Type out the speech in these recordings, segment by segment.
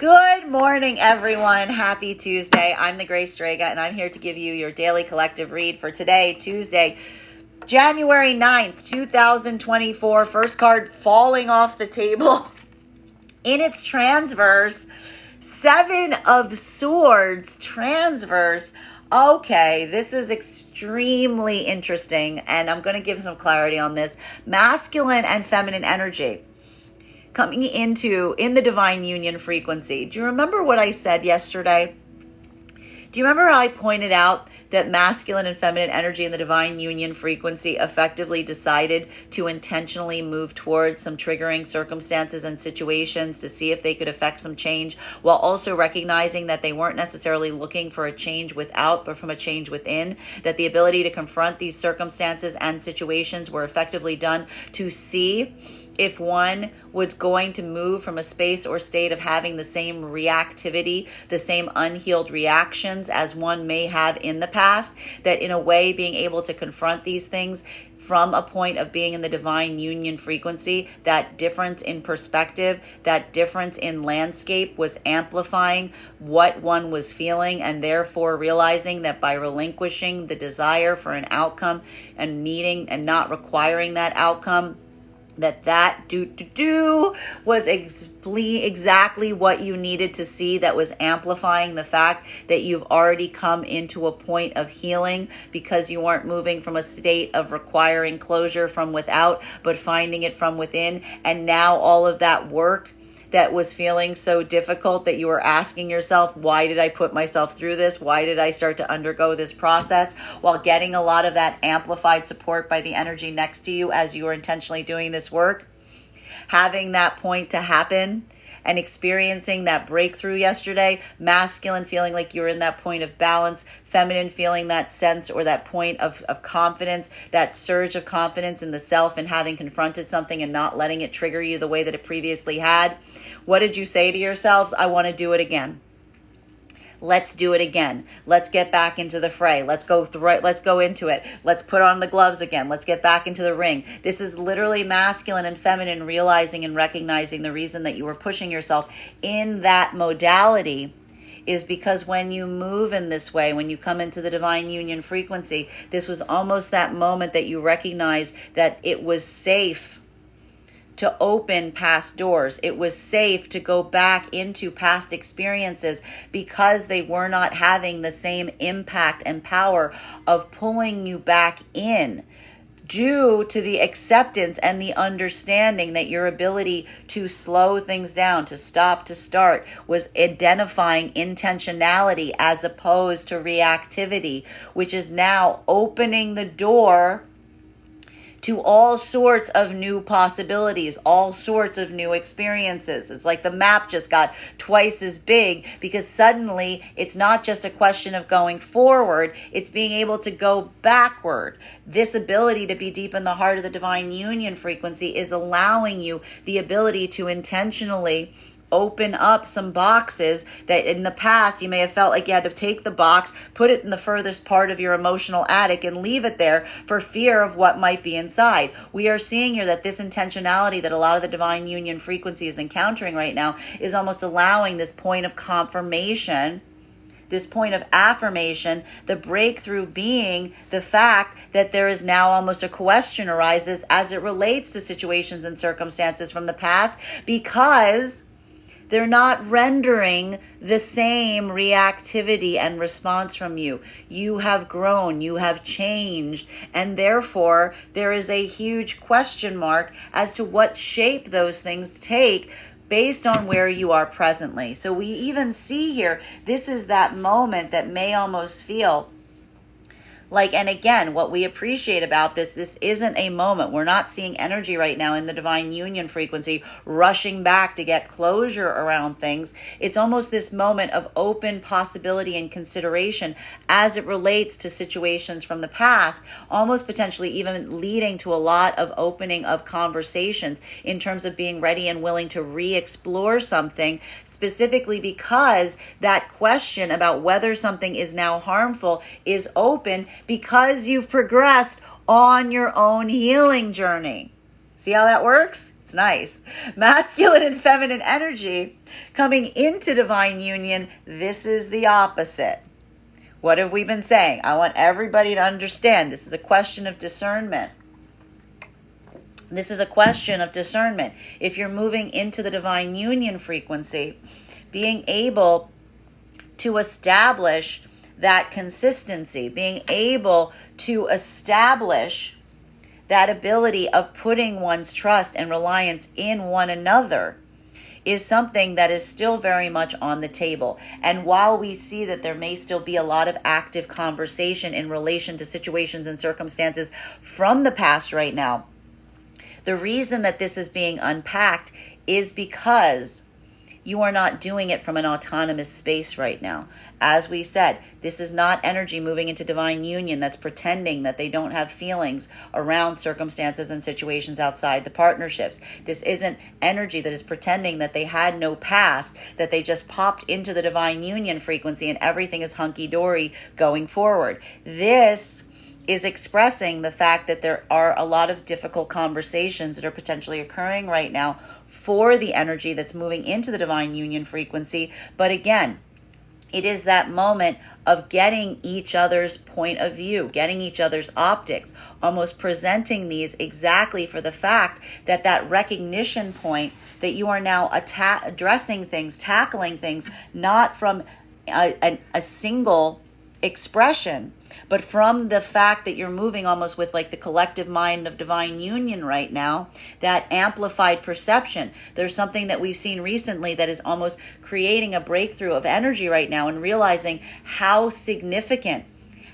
Good morning, everyone. Happy Tuesday. I'm the Grace Strega, and I'm here to give you your daily collective read for today, Tuesday, January 9th, 2024. First card falling off the table in its transverse. Seven of Swords transverse. Okay, this is extremely interesting, and I'm going to give some clarity on this. Masculine and feminine energy coming in the divine union frequency. Do you remember what I said yesterday? Do you remember how I pointed out that masculine and feminine energy in the divine union frequency effectively decided to intentionally move towards some triggering circumstances and situations to see if they could affect some change, while also recognizing that they weren't necessarily looking for a change without, but from a change within, that the ability to confront these circumstances and situations were effectively done to see if one was going to move from a space or state of having the same reactivity, the same unhealed reactions as one may have in the past, that in a way being able to confront these things from a point of being in the divine union frequency, that difference in perspective, that difference in landscape was amplifying what one was feeling, and therefore realizing that by relinquishing the desire for an outcome and needing and not requiring that outcome, that was exactly what you needed to see, that was amplifying the fact that you've already come into a point of healing because you weren't moving from a state of requiring closure from without, but finding it from within. And now all of that work that was feeling so difficult, that you were asking yourself, why did I put myself through this? Why did I start to undergo this process? While getting a lot of that amplified support by the energy next to you as you were intentionally doing this work, having that point to happen and experiencing that breakthrough yesterday, masculine feeling like you're in that point of balance, feminine feeling that sense or that point of confidence, that surge of confidence in the self and having confronted something and not letting it trigger you the way that it previously had. What did you say to yourselves? I want to do it again. Let's do it again. Let's get back into the fray. Let's go into it. Let's put on the gloves again. Let's get back into the ring. This is literally masculine and feminine realizing and recognizing the reason that you were pushing yourself in that modality is because when you move in this way, when you come into the divine union frequency, this was almost that moment that you recognize that it was safe to open past doors. It was safe to go back into past experiences because they were not having the same impact and power of pulling you back in, due to the acceptance and the understanding that your ability to slow things down, to stop, to start, was identifying intentionality as opposed to reactivity, which is now opening the door to all sorts of new possibilities, all sorts of new experiences. It's like the map just got twice as big because suddenly it's not just a question of going forward, it's being able to go backward. This ability to be deep in the heart of the divine union frequency is allowing you the ability to intentionally open up some boxes that in the past you may have felt like you had to take the box, put it in the furthest part of your emotional attic and leave it there for fear of what might be inside. We are seeing here that this intentionality that a lot of the divine union frequency is encountering right now is almost allowing this point of confirmation, this point of affirmation, the breakthrough being the fact that there is now almost a question arises as it relates to situations and circumstances from the past, because they're not rendering the same reactivity and response from you. You have grown, you have changed, and therefore there is a huge question mark as to what shape those things take based on where you are presently. So we even see here, this is that moment that may almost feel like, and again, what we appreciate about this isn't a moment. We're not seeing energy right now in the divine union frequency rushing back to get closure around things. It's almost this moment of open possibility and consideration as it relates to situations from the past, almost potentially even leading to a lot of opening of conversations in terms of being ready and willing to re-explore something, specifically because that question about whether something is now harmful is open because you've progressed on your own healing journey. See how that works? It's nice. Masculine and feminine energy coming into divine union, this is the opposite. What have we been saying? I want everybody to understand this is a question of discernment. This is a question of discernment. If you're moving into the divine union frequency, being able to establish that consistency, being able to establish that ability of putting one's trust and reliance in one another is something that is still very much on the table. And while we see that there may still be a lot of active conversation in relation to situations and circumstances from the past right now, the reason that this is being unpacked is because you are not doing it from an autonomous space right now. As we said, this is not energy moving into divine union that's pretending that they don't have feelings around circumstances and situations outside the partnerships. This isn't energy that is pretending that they had no past, that they just popped into the divine union frequency and everything is hunky-dory going forward. This is expressing the fact that there are a lot of difficult conversations that are potentially occurring right now for the energy that's moving into the divine union frequency. But again, it is that moment of getting each other's point of view, getting each other's optics, almost presenting these exactly for the fact that that recognition point that you are now addressing things, tackling things, not from a single expression, but from the fact that you're moving almost with like the collective mind of divine union right now, that amplified perception. There's something that we've seen recently that is almost creating a breakthrough of energy right now and realizing how significant,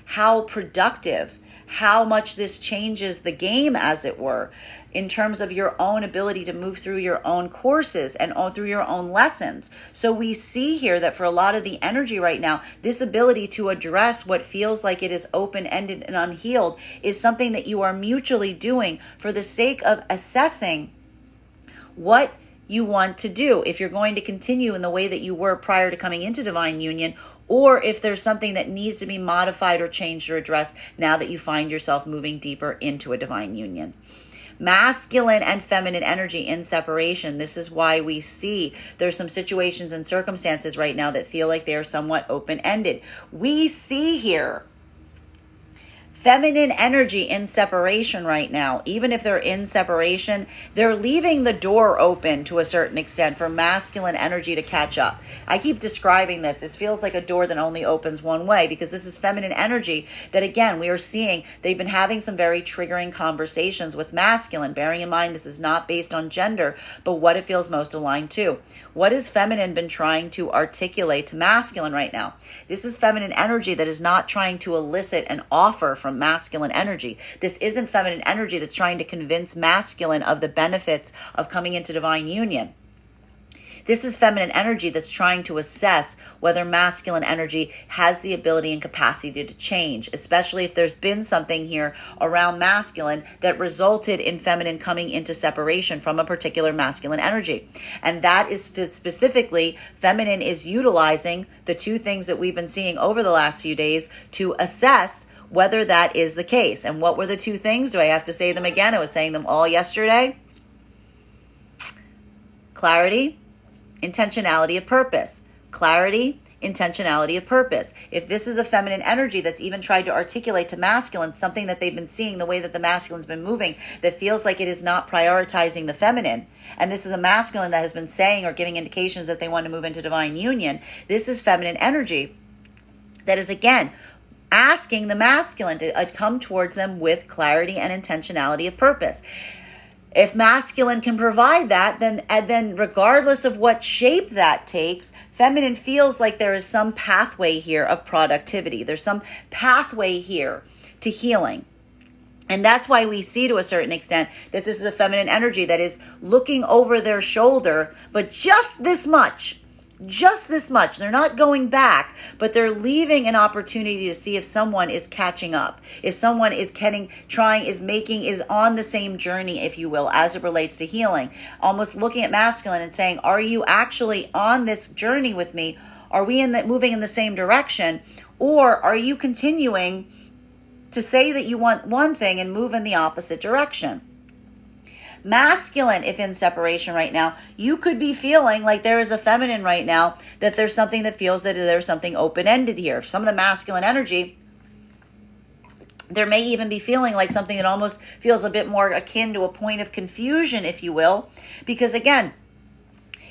how productive, how much this changes the game, as it were, in terms of your own ability to move through your own courses and through your own lessons. So we see here that for a lot of the energy right now, this ability to address what feels like it is open-ended and unhealed is something that you are mutually doing for the sake of assessing what you want to do. If you're going to continue in the way that you were prior to coming into divine union, or if there's something that needs to be modified or changed or addressed now that you find yourself moving deeper into a divine union. Masculine and feminine energy in separation. This is why we see there's some situations and circumstances right now that feel like they are somewhat open-ended. We see here feminine energy in separation right now. Even if they're in separation, they're leaving the door open to a certain extent for masculine energy to catch up. I keep describing this. This feels like a door that only opens one way because this is feminine energy that, again, we are seeing they've been having some very triggering conversations with masculine, bearing in mind this is not based on gender, but what it feels most aligned to. What has feminine been trying to articulate to masculine right now? This is feminine energy that is not trying to elicit an offer from masculine energy. This isn't feminine energy that's trying to convince masculine of the benefits of coming into divine union. This is feminine energy that's trying to assess whether masculine energy has the ability and capacity to change, especially if there's been something here around masculine that resulted in feminine coming into separation from a particular masculine energy. And that is specifically, feminine is utilizing the two things that we've been seeing over the last few days to assess whether that is the case. And what were the two things? Do I have to say them again? I was saying them all yesterday. Clarity, intentionality of purpose. Clarity, intentionality of purpose. If this is a feminine energy that's even tried to articulate to masculine something that they've been seeing, the way that the masculine's been moving, that feels like it is not prioritizing the feminine, and this is a masculine that has been saying or giving indications that they want to move into divine union, this is feminine energy that is, again, asking the masculine to come towards them with clarity and intentionality of purpose. If masculine can provide that, then regardless of what shape that takes, feminine feels like there is some pathway here of productivity. There's some pathway here to healing. And that's why we see to a certain extent that this is a feminine energy that is looking over their shoulder, but just this much. They're not going back, but they're leaving an opportunity to see if someone is catching up, if someone is is on the same journey, if you will, as it relates to healing. Almost looking at masculine and saying, are you actually on this journey with me? Are we moving in the same direction? Or are you continuing to say that you want one thing and move in the opposite direction? Masculine, if in separation right now, you could be feeling like there is a feminine right now, that there's something that feels that there's something open-ended here. Some of the masculine energy, there may even be feeling like something that almost feels a bit more akin to a point of confusion, if you will, because again,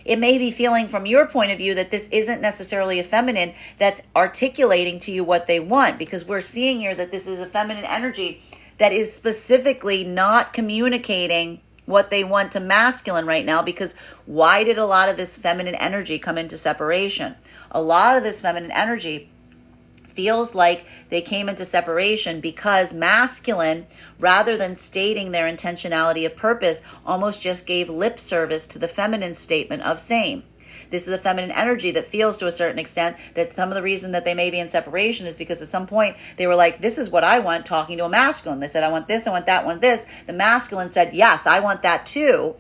it may be feeling from your point of view that this isn't necessarily a feminine that's articulating to you what they want, because we're seeing here that this is a feminine energy that is specifically not communicating what they want to masculine right now. Because why did a lot of this feminine energy come into separation? A lot of this feminine energy feels like they came into separation because masculine, rather than stating their intentionality of purpose, almost just gave lip service to the feminine statement of same. This is a feminine energy that feels to a certain extent that some of the reason that they may be in separation is because at some point they were like, this is what I want, talking to a masculine. They said, I want this, I want that, I want this. The masculine said, yes, I want that too.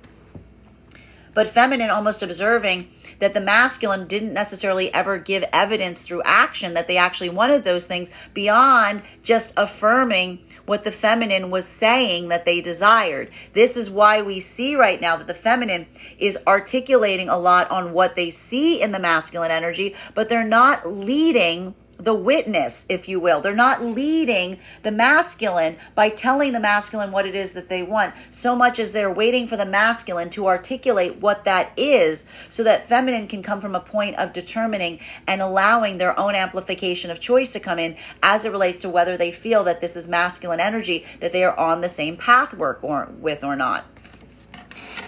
But feminine almost observing that the masculine didn't necessarily ever give evidence through action that they actually wanted those things beyond just affirming what the feminine was saying that they desired. This is why we see right now that the feminine is articulating a lot on what they see in the masculine energy, but they're not leading the witness, if you will. They're not leading the masculine by telling the masculine what it is that they want, so much as they're waiting for the masculine to articulate what that is, so that feminine can come from a point of determining and allowing their own amplification of choice to come in as it relates to whether they feel that this is masculine energy that they are on the same path with or not.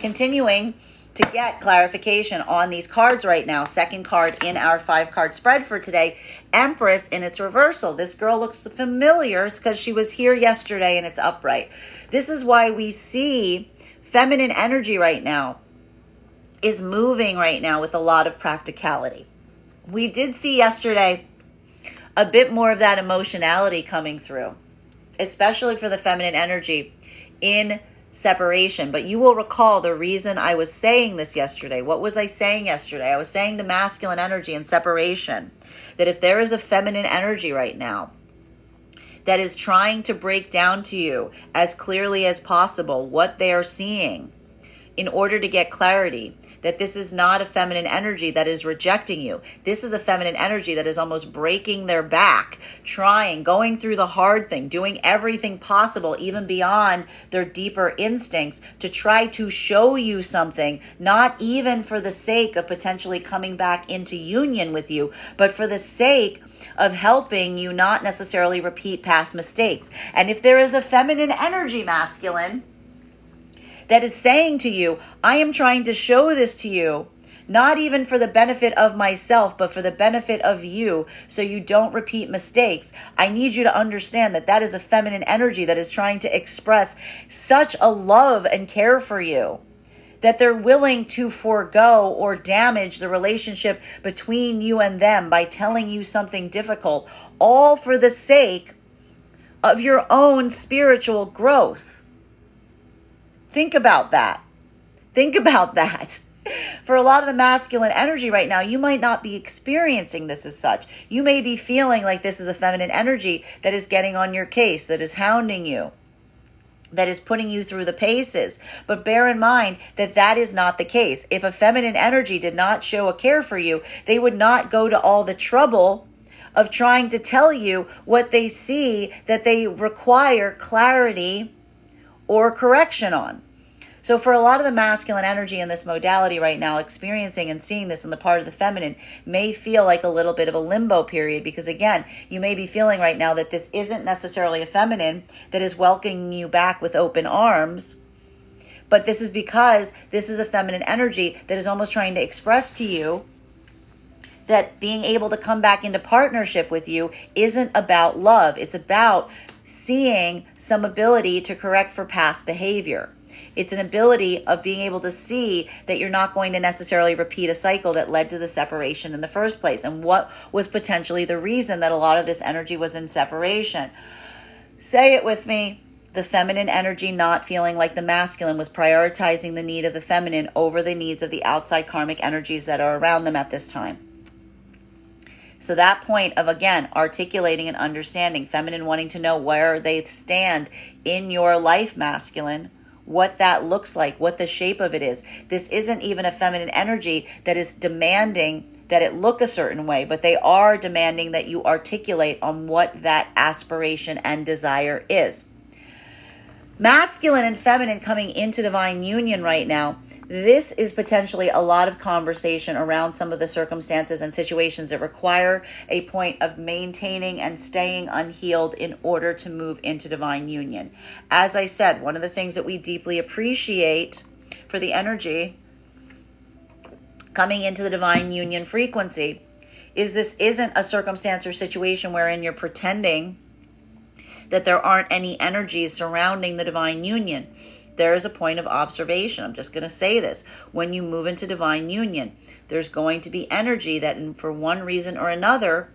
Continuing to get clarification on these cards right now. Second card in our 5-card spread for today, Empress in its reversal. This girl looks familiar. It's because she was here yesterday and it's upright. This is why we see feminine energy right now is moving right now with a lot of practicality. We did see yesterday a bit more of that emotionality coming through, especially for the feminine energy in separation. But you will recall the reason I was saying this yesterday. What was I saying yesterday? I was saying to masculine energy and separation that if there is a feminine energy right now that is trying to break down to you as clearly as possible what they are seeing in order to get clarity, that this is not a feminine energy that is rejecting you. This is a feminine energy that is almost breaking their back, trying, going through the hard thing, doing everything possible, even beyond their deeper instincts, to try to show you something, not even for the sake of potentially coming back into union with you, but for the sake of helping you not necessarily repeat past mistakes. And if there is a feminine energy, masculine, that is saying to you, I am trying to show this to you, not even for the benefit of myself, but for the benefit of you, so you don't repeat mistakes. I need you to understand that that is a feminine energy that is trying to express such a love and care for you, that they're willing to forego or damage the relationship between you and them by telling you something difficult, all for the sake of your own spiritual growth. Think about that. Think about that. For a lot of the masculine energy right now, you might not be experiencing this as such. You may be feeling like this is a feminine energy that is getting on your case, that is hounding you, that is putting you through the paces. But bear in mind that that is not the case. If a feminine energy did not show a care for you, they would not go to all the trouble of trying to tell you what they see that they require clarity or correction on. So for a lot of the masculine energy in this modality right now, experiencing and seeing this in the part of the feminine may feel like a little bit of a limbo period, because again, you may be feeling right now that this isn't necessarily a feminine that is welcoming you back with open arms, but this is because this is a feminine energy that is almost trying to express to you that being able to come back into partnership with you isn't about love. It's about seeing some ability to correct for past behavior. It's an ability of being able to see that you're not going to necessarily repeat a cycle that led to the separation in the first place, and what was potentially the reason that a lot of this energy was in separation. Say it with me. The feminine energy not feeling like the masculine was prioritizing the need of the feminine over the needs of the outside karmic energies that are around them at this time. So that point of, again, articulating and understanding, feminine wanting to know where they stand in your life, masculine, what that looks like, what the shape of it is. This isn't even a feminine energy that is demanding that it look a certain way, but they are demanding that you articulate on what that aspiration and desire is. Masculine and feminine coming into divine union right now, this is potentially a lot of conversation around some of the circumstances and situations that require a point of maintaining and staying unhealed in order to move into divine union. As I said, one of the things that we deeply appreciate for the energy coming into the divine union frequency is this isn't a circumstance or situation wherein you're pretending that there aren't any energies surrounding the divine union. There is a point of observation. I'm just going to say this. When you move into divine union, there's going to be energy that for one reason or another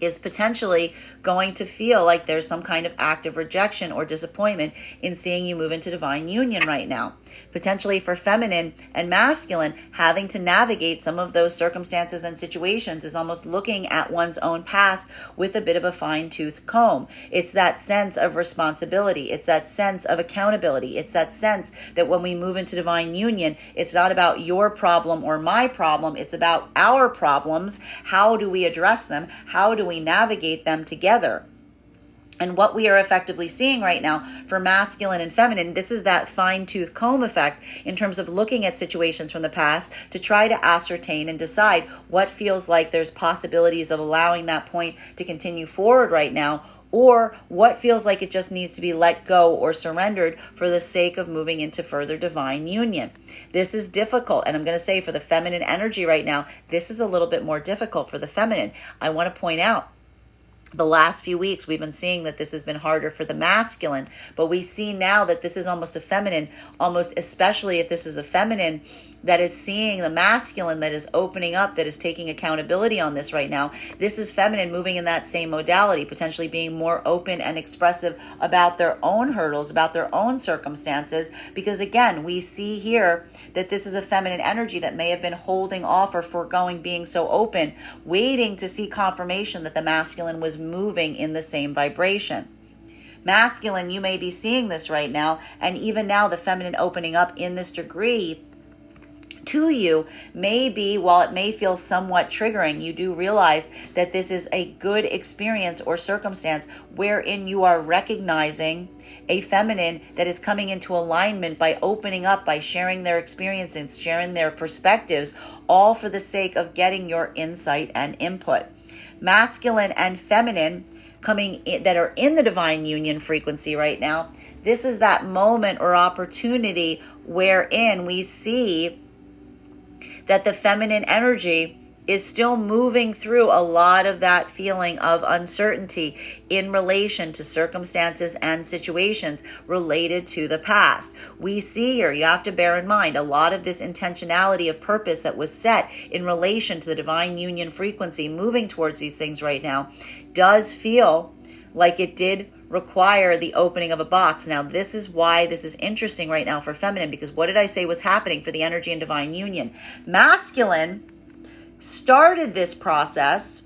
is potentially going to feel like there's some kind of active rejection or disappointment in seeing you move into divine union right now. Potentially for feminine and masculine, having to navigate some of those circumstances and situations is almost looking at one's own past with a bit of a fine-tooth comb. It's that sense of responsibility. It's that sense of accountability. It's that sense that when we move into divine union, it's not about your problem or my problem. It's about our problems. How do we address them? How do we navigate them together? And what we are effectively seeing right now for masculine and feminine, this is that fine-tooth comb effect in terms of looking at situations from the past to try to ascertain and decide what feels like there's possibilities of allowing that point to continue forward right now, or what feels like it just needs to be let go or surrendered for the sake of moving into further divine union. This is difficult, and I'm going to say for the feminine energy right now, this is a little bit more difficult for the feminine. I want to point out the last few weeks, we've been seeing that this has been harder for the masculine, but we see now that this is almost a feminine, almost especially if this is a feminine that is seeing the masculine, that is opening up, that is taking accountability on this right now. This is feminine moving in that same modality, potentially being more open and expressive about their own hurdles, about their own circumstances, because again, we see here that this is a feminine energy that may have been holding off or foregoing being so open, waiting to see confirmation that the masculine was moving in the same vibration. Masculine, you may be seeing this right now, and even now the feminine opening up in this degree to you may be, while it may feel somewhat triggering, you do realize that this is a good experience or circumstance wherein you are recognizing a feminine that is coming into alignment by opening up, by sharing their experiences, sharing their perspectives, all for the sake of getting your insight and input. Masculine and feminine coming in, that are in the divine union frequency right now, this is that moment or opportunity wherein we see that the feminine energy is still moving through a lot of that feeling of uncertainty in relation to circumstances and situations related to the past. We see here, you have to bear in mind, a lot of this intentionality of purpose that was set in relation to the divine union frequency moving towards these things right now does feel like it did require the opening of a box. Now, this is why this is interesting right now for feminine, because what did I say was happening for the energy in divine union? Masculine started this process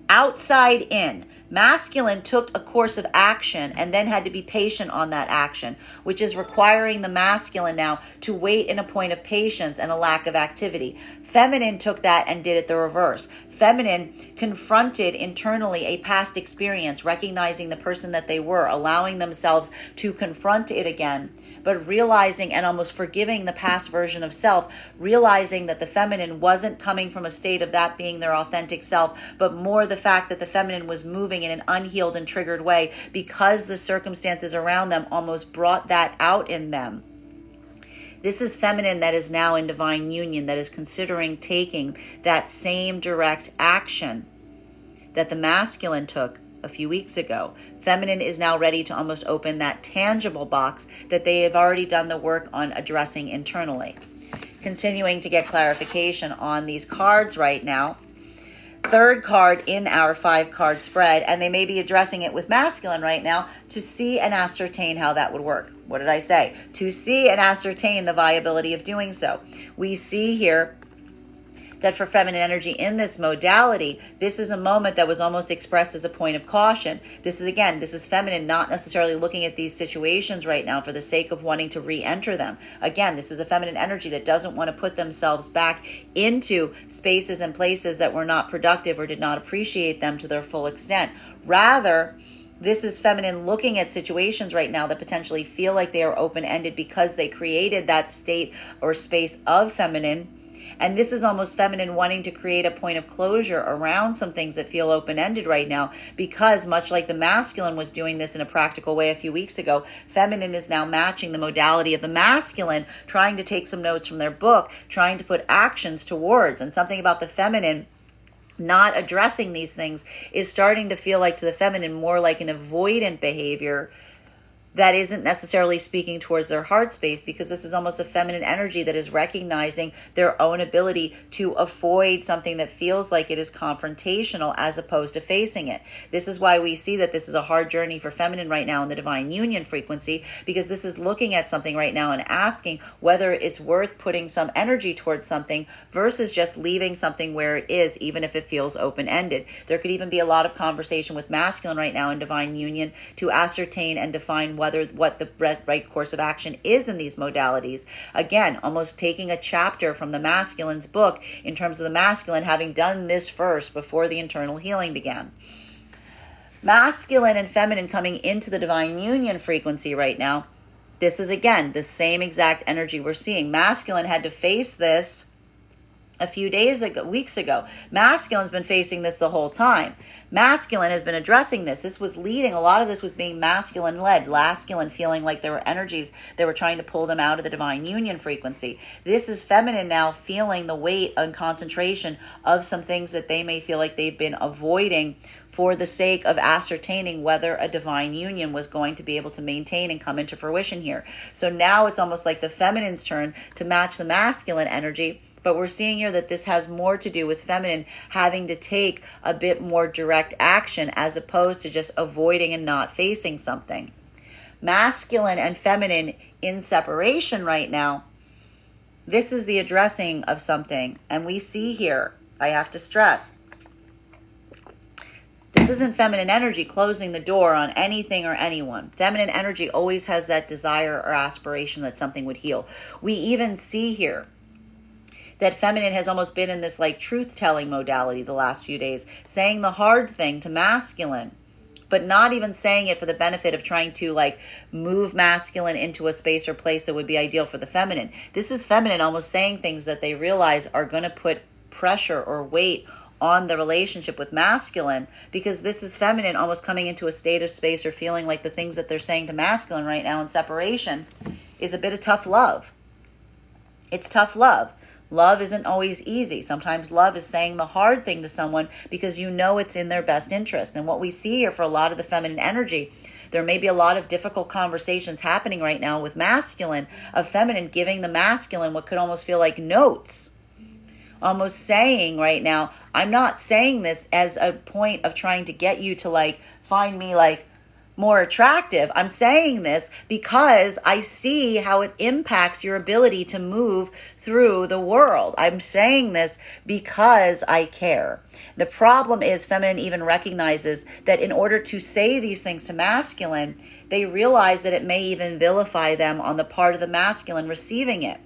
outside in. Masculine took a course of action and then had to be patient on that action, which is requiring the masculine now to wait in a point of patience and a lack of activity. Feminine took that and did it the reverse. Feminine confronted internally a past experience, recognizing the person that they were, allowing themselves to confront it again, but realizing and almost forgiving the past version of self, realizing that the feminine wasn't coming from a state of that being their authentic self, but more the fact that the feminine was moving in an unhealed and triggered way because the circumstances around them almost brought that out in them. This is feminine that is now in divine union, that is considering taking that same direct action that the masculine took a few weeks ago. Feminine is now ready to almost open that tangible box that they have already done the work on addressing internally. Continuing to get clarification on these cards right now. Third card in our 5-card spread, and they may be addressing it with masculine right now to see and ascertain how that would work. What did I say? To see and ascertain the viability of doing so. We see here that for feminine energy in this modality, this is a moment that was almost expressed as a point of caution. This is feminine not necessarily looking at these situations right now for the sake of wanting to re-enter them. Again, this is a feminine energy that doesn't want to put themselves back into spaces and places that were not productive or did not appreciate them to their full extent. Rather, this is feminine looking at situations right now that potentially feel like they are open-ended because they created that state or space of feminine. And this is almost feminine wanting to create a point of closure around some things that feel open-ended right now, because much like the masculine was doing this in a practical way a few weeks ago, feminine is now matching the modality of the masculine, trying to take some notes from their book, trying to put actions towards. And something about the feminine not addressing these things is starting to feel like to the feminine more like an avoidant behavior that isn't necessarily speaking towards their heart space, because this is almost a feminine energy that is recognizing their own ability to avoid something that feels like it is confrontational as opposed to facing it. This is why we see that this is a hard journey for feminine right now in the divine union frequency, because this is looking at something right now and asking whether it's worth putting some energy towards something versus just leaving something where it is, even if it feels open-ended. There could even be a lot of conversation with masculine right now in divine union to ascertain and define what the right course of action is in these modalities. Again, almost taking a chapter from the masculine's book in terms of the masculine having done this first before the internal healing began. Masculine and feminine coming into the divine union frequency right now. This is, again, the same exact energy we're seeing. Masculine had to face this a few weeks ago. Masculine's been facing this the whole time. Masculine has been addressing this. This was leading, a lot of this was being masculine led, masculine feeling like there were energies that were trying to pull them out of the divine union frequency. This is feminine now feeling the weight and concentration of some things that they may feel like they've been avoiding for the sake of ascertaining whether a divine union was going to be able to maintain and come into fruition here. So now it's almost like the feminine's turn to match the masculine energy. But we're seeing here that this has more to do with feminine having to take a bit more direct action as opposed to just avoiding and not facing something. Masculine and feminine in separation right now, this is the addressing of something. And we see here, I have to stress, this isn't feminine energy closing the door on anything or anyone. Feminine energy always has that desire or aspiration that something would heal. We even see here that feminine has almost been in this like truth-telling modality the last few days, saying the hard thing to masculine, but not even saying it for the benefit of trying to like move masculine into a space or place that would be ideal for the feminine. This is feminine almost saying things that they realize are going to put pressure or weight on the relationship with masculine, because this is feminine almost coming into a state of space or feeling like the things that they're saying to masculine right now in separation is a bit of tough love. It's tough love. Love isn't always easy. Sometimes love is saying the hard thing to someone because you know it's in their best interest. And what we see here for a lot of the feminine energy, there may be a lot of difficult conversations happening right now with masculine, of feminine giving the masculine what could almost feel like notes. Almost saying right now, I'm not saying this as a point of trying to get you to like find me like more attractive. I'm saying this because I see how it impacts your ability to move through the world. I'm saying this because I care. The problem is feminine even recognizes that in order to say these things to masculine, they realize that it may even vilify them on the part of the masculine receiving it.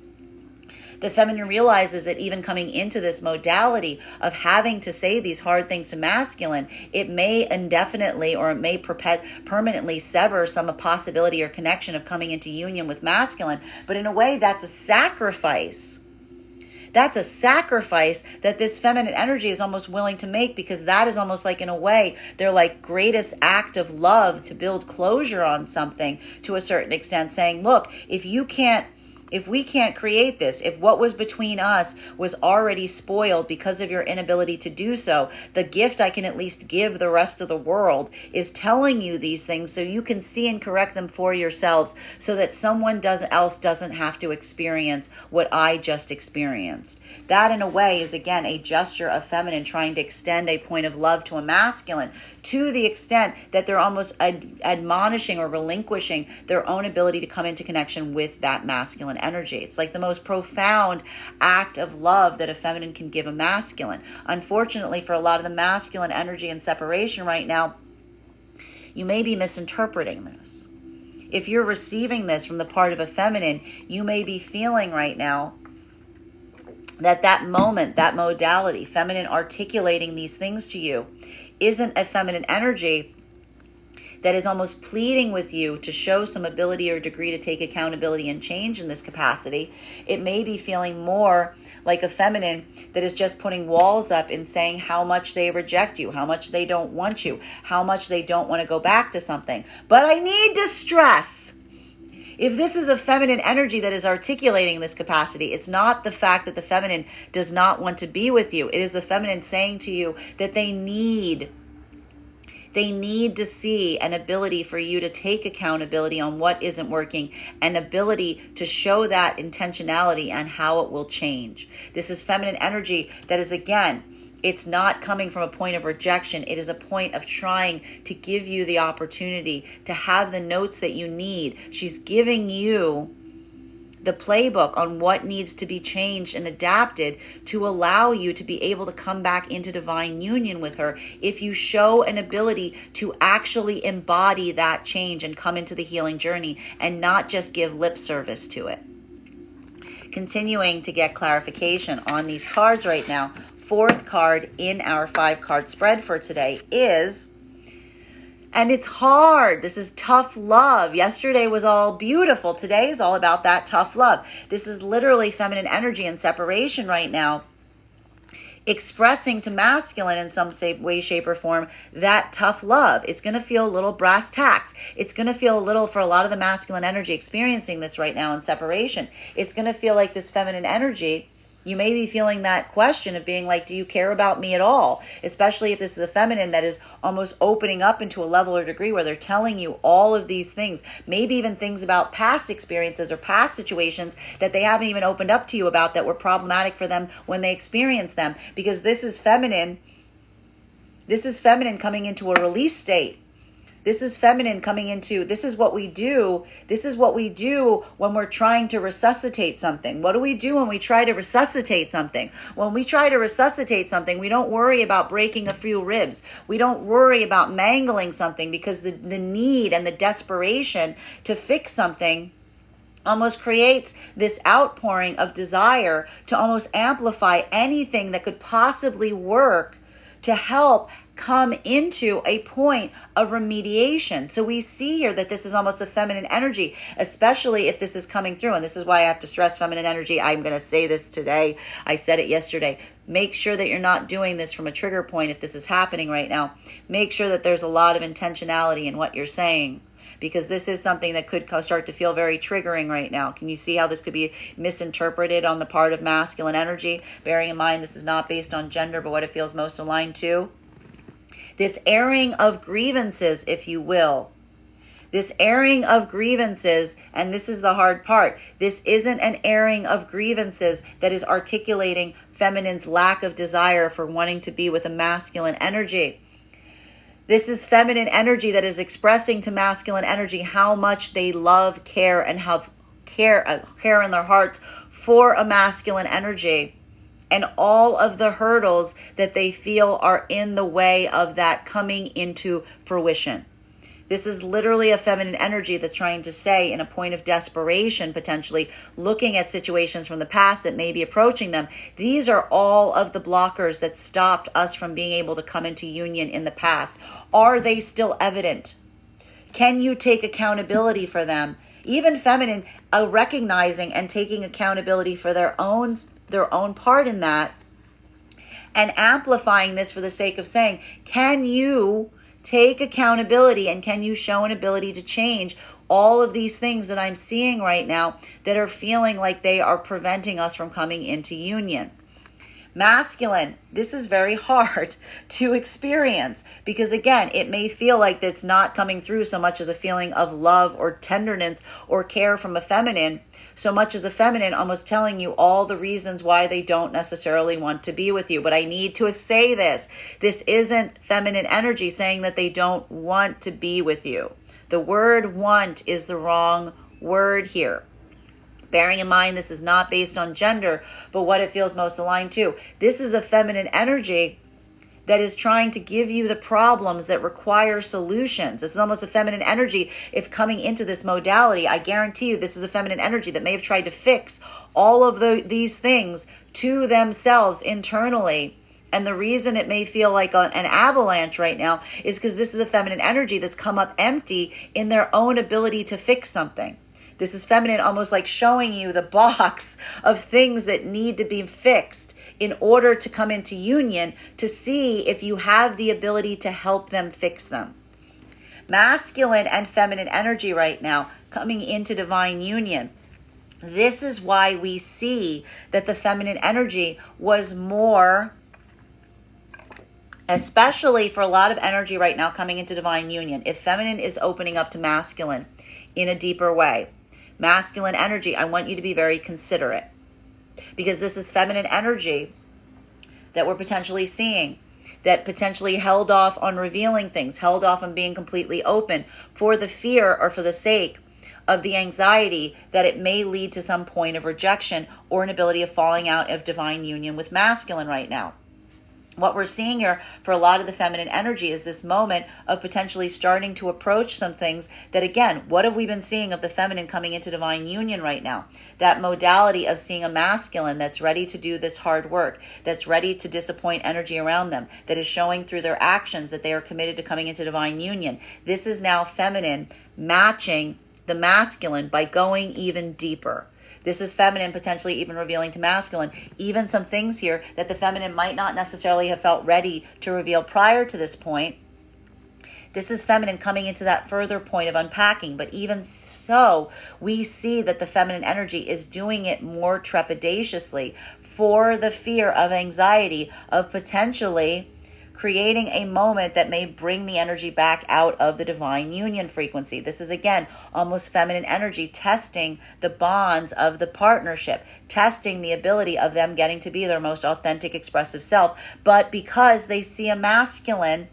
The feminine realizes that even coming into this modality of having to say these hard things to masculine, it may indefinitely or it may permanently sever some possibility or connection of coming into union with masculine. But in a way, that's a sacrifice. That's a sacrifice that this feminine energy is almost willing to make, because that is almost like, in a way, their like greatest act of love to build closure on something to a certain extent, saying, look, if we can't create this, if what was between us was already spoiled because of your inability to do so, the gift I can at least give the rest of the world is telling you these things so you can see and correct them for yourselves, so that someone else doesn't have to experience what I just experienced. That, in a way, is, again, a gesture of feminine trying to extend a point of love to a masculine, to the extent that they're almost admonishing or relinquishing their own ability to come into connection with that masculine energy. It's like the most profound act of love that a feminine can give a masculine. Unfortunately, for a lot of the masculine energy and separation right now, you may be misinterpreting this. If you're receiving this from the part of a feminine, you may be feeling right now that moment, that modality, feminine articulating these things to you, isn't a feminine energy that is almost pleading with you to show some ability or degree to take accountability and change in this capacity. It may be feeling more like a feminine that is just putting walls up and saying how much they reject you, how much they don't want you, how much they don't want to go back to something. But I need to stress, if this is a feminine energy that is articulating this capacity, it's not the fact that the feminine does not want to be with you. It is the feminine saying to you that they need to see an ability for you to take accountability on what isn't working, an ability to show that intentionality and how it will change. This is feminine energy that is, again, it's not coming from a point of rejection. It is a point of trying to give you the opportunity to have the notes that you need. She's giving you the playbook on what needs to be changed and adapted to allow you to be able to come back into divine union with her if you show an ability to actually embody that change and come into the healing journey and not just give lip service to it. Continuing to get clarification on these cards right now, fourth card in our 5-card spread for today is, and it's hard. This is tough love. Yesterday was all beautiful. Today is all about that tough love. This is literally feminine energy and separation right now, expressing to masculine in some way, shape, or form that tough love. It's going to feel a little brass tacks. It's going to feel a little, for a lot of the masculine energy experiencing this right now in separation, it's going to feel like this feminine energy. You may be feeling that question of being like, do you care about me at all? Especially if this is a feminine that is almost opening up into a level or degree where they're telling you all of these things, maybe even things about past experiences or past situations that they haven't even opened up to you about that were problematic for them when they experienced them. Because this is feminine. This is feminine coming into a release state. This is feminine coming into, this is what we do. This is what we do when we're trying to resuscitate something. What do we do when we try to resuscitate something? When we try to resuscitate something, we don't worry about breaking a few ribs. We don't worry about mangling something, because the need and the desperation to fix something almost creates this outpouring of desire to almost amplify anything that could possibly work to help come into a point of remediation. So we see here that this is almost a feminine energy, especially if this is coming through. And this is why I have to stress feminine energy. I'm going to say this today. I said it yesterday. Make sure that you're not doing this from a trigger point if this is happening right now. Make sure that there's a lot of intentionality in what you're saying, because this is something that could start to feel very triggering right now. Can you see how this could be misinterpreted on the part of masculine energy? Bearing in mind this is not based on gender, but what it feels most aligned to. This airing of grievances, if you will. This airing of grievances, and this is the hard part. This isn't an airing of grievances that is articulating feminine's lack of desire for wanting to be with a masculine energy. This is feminine energy that is expressing to masculine energy how much they love, care, and have care in their hearts for a masculine energy, and all of the hurdles that they feel are in the way of that coming into fruition. This is literally a feminine energy that's trying to say, in a point of desperation, potentially looking at situations from the past that may be approaching them, these are all of the blockers that stopped us from being able to come into union in the past. Are they still evident? Can you take accountability for them? Even feminine, recognizing and taking accountability for their own part in that, and amplifying this for the sake of saying, can you take accountability and can you show an ability to change all of these things that I'm seeing right now that are feeling like they are preventing us from coming into union? Masculine, this is very hard to experience, because again, it may feel like it's not coming through so much as a feeling of love or tenderness or care from a feminine, so much as a feminine almost telling you all the reasons why they don't necessarily want to be with you. But I need to say this. This isn't feminine energy saying that they don't want to be with you. The word want is the wrong word here. Bearing in mind, this is not based on gender, but what it feels most aligned to. This is a feminine energy that is trying to give you the problems that require solutions. This is almost a feminine energy. If coming into this modality, I guarantee you this is a feminine energy that may have tried to fix all of these things to themselves internally. And the reason it may feel like an avalanche right now is because this is a feminine energy that's come up empty in their own ability to fix something. This is feminine, almost like showing you the box of things that need to be fixed in order to come into union to see if you have the ability to help them fix them. Masculine and feminine energy right now coming into divine union. This is why we see that the feminine energy was more, especially for a lot of energy right now coming into divine union. If feminine is opening up to masculine in a deeper way, masculine energy, I want you to be very considerate, because this is feminine energy that we're potentially seeing that potentially held off on revealing things, held off on being completely open for the fear or for the sake of the anxiety that it may lead to some point of rejection or an ability of falling out of divine union with masculine right now. What we're seeing here for a lot of the feminine energy is this moment of potentially starting to approach some things that, again, what have we been seeing of the feminine coming into divine union right now? That modality of seeing a masculine that's ready to do this hard work, that's ready to disappoint energy around them, that is showing through their actions that they are committed to coming into divine union. This is now feminine matching the masculine by going even deeper. This is feminine potentially even revealing to masculine even some things here that the feminine might not necessarily have felt ready to reveal prior to this point. This is feminine coming into that further point of unpacking. But even so, we see that the feminine energy is doing it more trepidatiously for the fear of anxiety of potentially creating a moment that may bring the energy back out of the divine union frequency. This is, again, almost feminine energy testing the bonds of the partnership, testing the ability of them getting to be their most authentic, expressive self. But because they see a masculine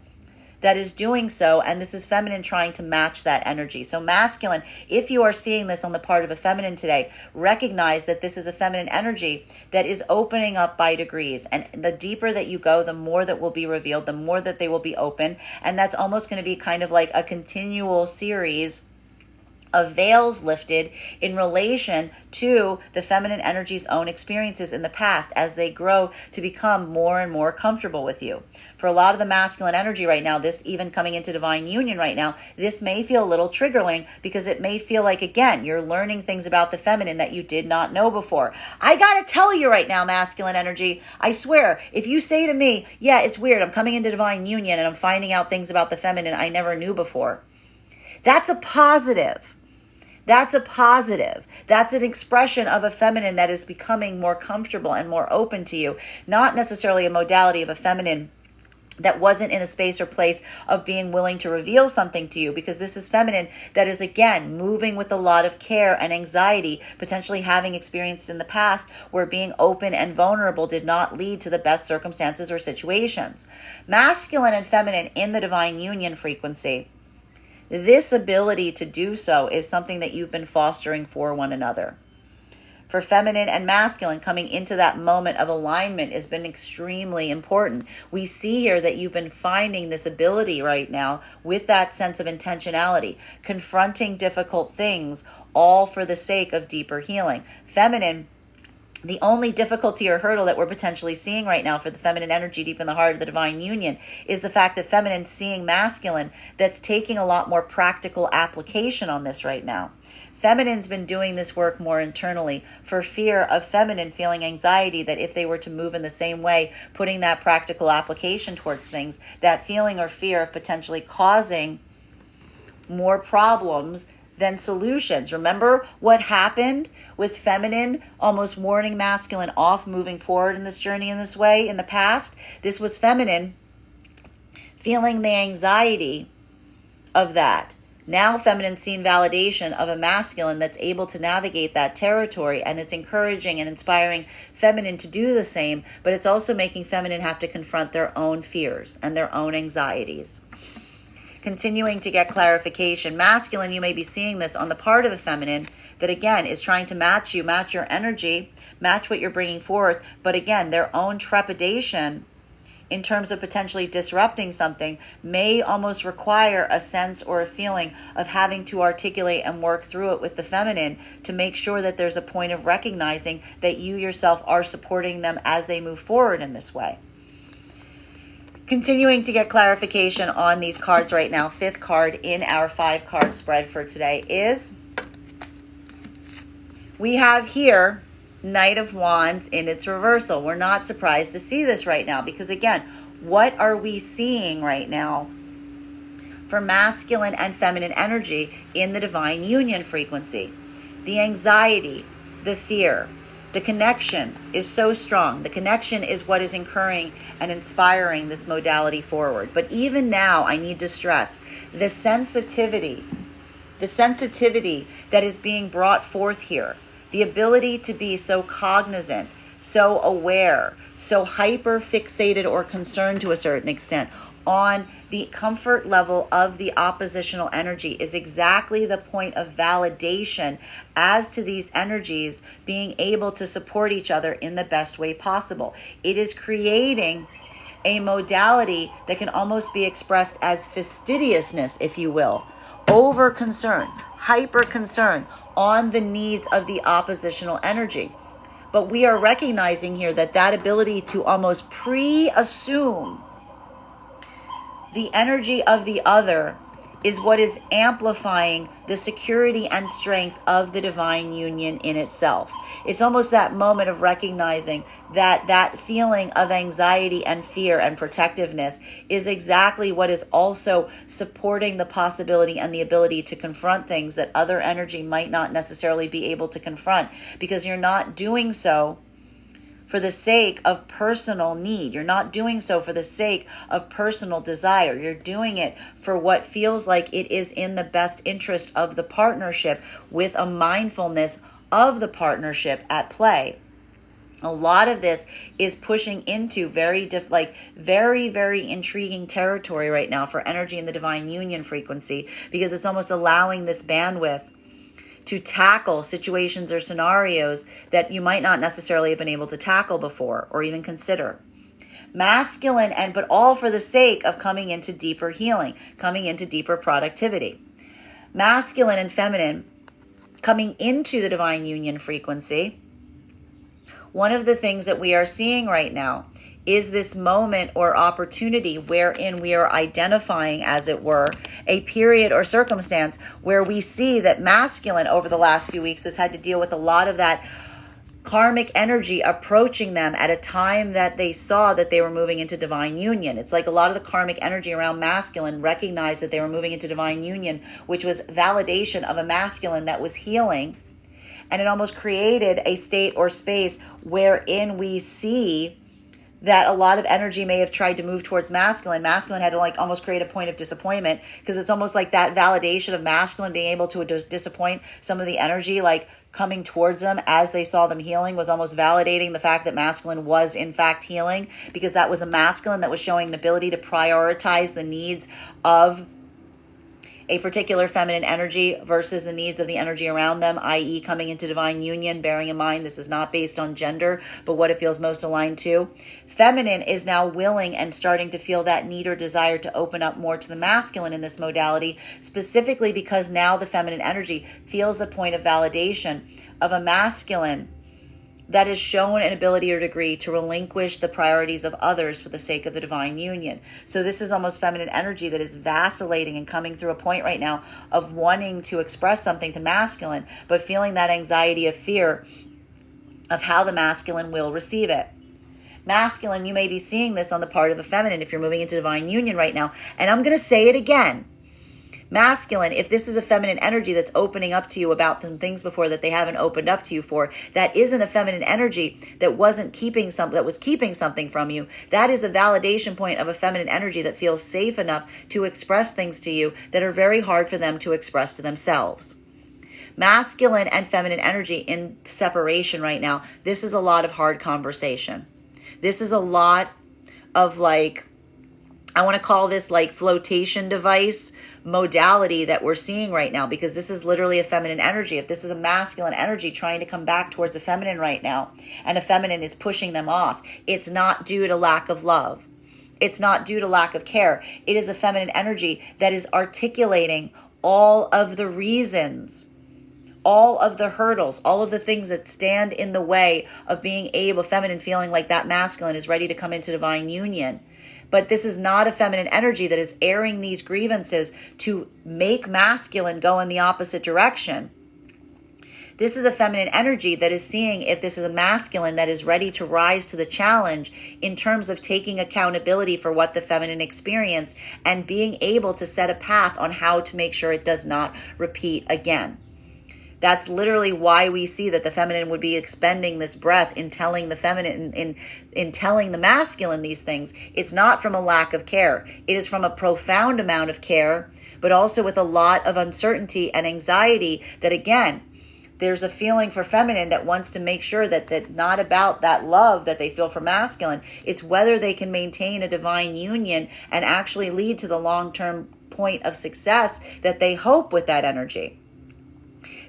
that is doing so, and this is feminine trying to match that energy. So masculine, if you are seeing this on the part of a feminine today, recognize that this is a feminine energy that is opening up by degrees. And the deeper that you go, the more that will be revealed, the more that they will be open. And that's almost going to be kind of like a continual series of veils lifted in relation to the feminine energy's own experiences in the past as they grow to become more and more comfortable with you. For a lot of the masculine energy right now, this even coming into divine union right now, this may feel a little triggering because it may feel like, again, you're learning things about the feminine that you did not know before. I gotta tell you right now, masculine energy, I swear, if you say to me, yeah, it's weird, I'm coming into divine union and I'm finding out things about the feminine I never knew before, that's a positive. That's a positive. That's an expression of a feminine that is becoming more comfortable and more open to you. Not necessarily a modality of a feminine that wasn't in a space or place of being willing to reveal something to you, because this is feminine that is, again, moving with a lot of care and anxiety, potentially having experienced in the past where being open and vulnerable did not lead to the best circumstances or situations. Masculine and feminine in the divine union frequency, this ability to do so is something that you've been fostering for one another. For feminine and masculine, coming into that moment of alignment has been extremely important. We see here that you've been finding this ability right now with that sense of intentionality, confronting difficult things, all for the sake of deeper healing. Feminine, the only difficulty or hurdle that we're potentially seeing right now for the feminine energy deep in the heart of the divine union is the fact that feminine seeing masculine that's taking a lot more practical application on this right now. Feminine's been doing this work more internally for fear of feminine feeling anxiety that if they were to move in the same way, putting that practical application towards things, that feeling or fear of potentially causing more problems than solutions. Remember what happened with feminine almost warning masculine off moving forward in this journey in this way in the past? This was feminine feeling the anxiety of that. Now feminine seeing validation of a masculine that's able to navigate that territory, and it's encouraging and inspiring feminine to do the same, but it's also making feminine have to confront their own fears and their own anxieties. Continuing to get clarification. Masculine, you may be seeing this on the part of a feminine that, again, is trying to match you, match your energy, match what you're bringing forth. But again, their own trepidation in terms of potentially disrupting something may almost require a sense or a feeling of having to articulate and work through it with the feminine to make sure that there's a point of recognizing that you yourself are supporting them as they move forward in this way. Continuing to get clarification on these cards right now, fifth card in our 5-card spread for today is, we have here Knight of Wands in its reversal. We're not surprised to see this right now because, again, what are we seeing right now for masculine and feminine energy in the divine union frequency? The anxiety, the fear, the connection is so strong. The connection is what is incurring and inspiring this modality forward. But even now, I need to stress the sensitivity that is being brought forth here. The ability to be so cognizant, so aware, so hyper fixated or concerned to a certain extent on the comfort level of the oppositional energy is exactly the point of validation as to these energies being able to support each other in the best way possible. It is creating a modality that can almost be expressed as fastidiousness, if you will, over concern, hyper concern on the needs of the oppositional energy. But we are recognizing here that that ability to almost pre-assume the energy of the other is what is amplifying the security and strength of the divine union in itself. It's almost that moment of recognizing that that feeling of anxiety and fear and protectiveness is exactly what is also supporting the possibility and the ability to confront things that other energy might not necessarily be able to confront, because you're not doing so for the sake of personal need. You're not doing so for the sake of personal desire. You're doing it for what feels like it is in the best interest of the partnership, with a mindfulness of the partnership at play. A lot of this is pushing into very intriguing territory right now for energy in the divine union frequency, because it's almost allowing this bandwidth to tackle situations or scenarios that you might not necessarily have been able to tackle before or even consider. Masculine, but all for the sake of coming into deeper healing, coming into deeper productivity. Masculine and feminine coming into the divine union frequency. One of the things that we are seeing right now is this moment or opportunity wherein we are identifying, as it were, a period or circumstance where we see that masculine over the last few weeks has had to deal with a lot of that karmic energy approaching them at a time that they saw that they were moving into divine union. It's like a lot of the karmic energy around masculine recognized that they were moving into divine union, which was validation of a masculine that was healing. And it almost created a state or space wherein we see that a lot of energy may have tried to move towards masculine. Masculine had to almost create a point of disappointment, because it's almost like that validation of masculine being able to disappoint some of the energy, coming towards them as they saw them healing, was almost validating the fact that masculine was in fact healing, because that was a masculine that was showing an ability to prioritize the needs of a particular feminine energy versus the needs of the energy around them, i.e. coming into divine union, bearing in mind this is not based on gender, but what it feels most aligned to. Feminine is now willing and starting to feel that need or desire to open up more to the masculine in this modality, specifically because now the feminine energy feels a point of validation of a masculine that has shown an ability or degree to relinquish the priorities of others for the sake of the divine union. So this is almost feminine energy that is vacillating and coming through a point right now of wanting to express something to masculine, but feeling that anxiety of fear of how the masculine will receive it. Masculine, you may be seeing this on the part of the feminine if you're moving into divine union right now. And I'm going to say it again. Masculine, if this is a feminine energy that's opening up to you about some things before that they haven't opened up to you for, that isn't a feminine energy that was keeping something from you. That is a validation point of a feminine energy that feels safe enough to express things to you that are very hard for them to express to themselves. Masculine and feminine energy in separation right now. This is a lot of hard conversation. This is a lot of I want to call this like flotation device modality that we're seeing right now, because this is literally a feminine energy. If this is a masculine energy trying to come back towards a feminine right now, and a feminine is pushing them off, it's not due to lack of love. It's not due to lack of care. It is a feminine energy that is articulating all of the reasons, all of the hurdles, all of the things that stand in the way of being able, feminine feeling like that masculine is ready to come into divine union. But this is not a feminine energy that is airing these grievances to make masculine go in the opposite direction. This is a feminine energy that is seeing if this is a masculine that is ready to rise to the challenge in terms of taking accountability for what the feminine experienced and being able to set a path on how to make sure it does not repeat again. That's literally why we see that the feminine would be expending this breath in telling the feminine, in telling the masculine these things. It's not from a lack of care. It is from a profound amount of care, but also with a lot of uncertainty and anxiety that, again, there's a feeling for feminine that wants to make sure that not about that love that they feel for masculine. It's whether they can maintain a divine union and actually lead to the long-term point of success that they hope with that energy.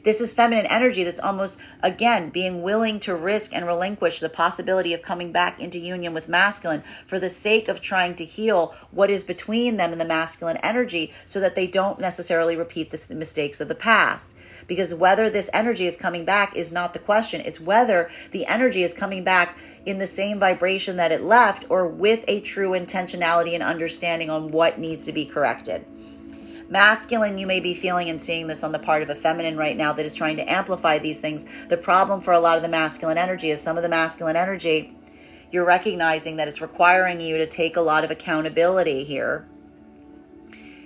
This is feminine energy that's almost, again, being willing to risk and relinquish the possibility of coming back into union with masculine for the sake of trying to heal what is between them and the masculine energy so that they don't necessarily repeat the mistakes of the past. Because whether this energy is coming back is not the question. It's whether the energy is coming back in the same vibration that it left or with a true intentionality and understanding on what needs to be corrected. Masculine, you may be feeling and seeing this on the part of a feminine right now that is trying to amplify these things. The problem for a lot of the masculine energy is some of the masculine energy, you're recognizing that it's requiring you to take a lot of accountability here.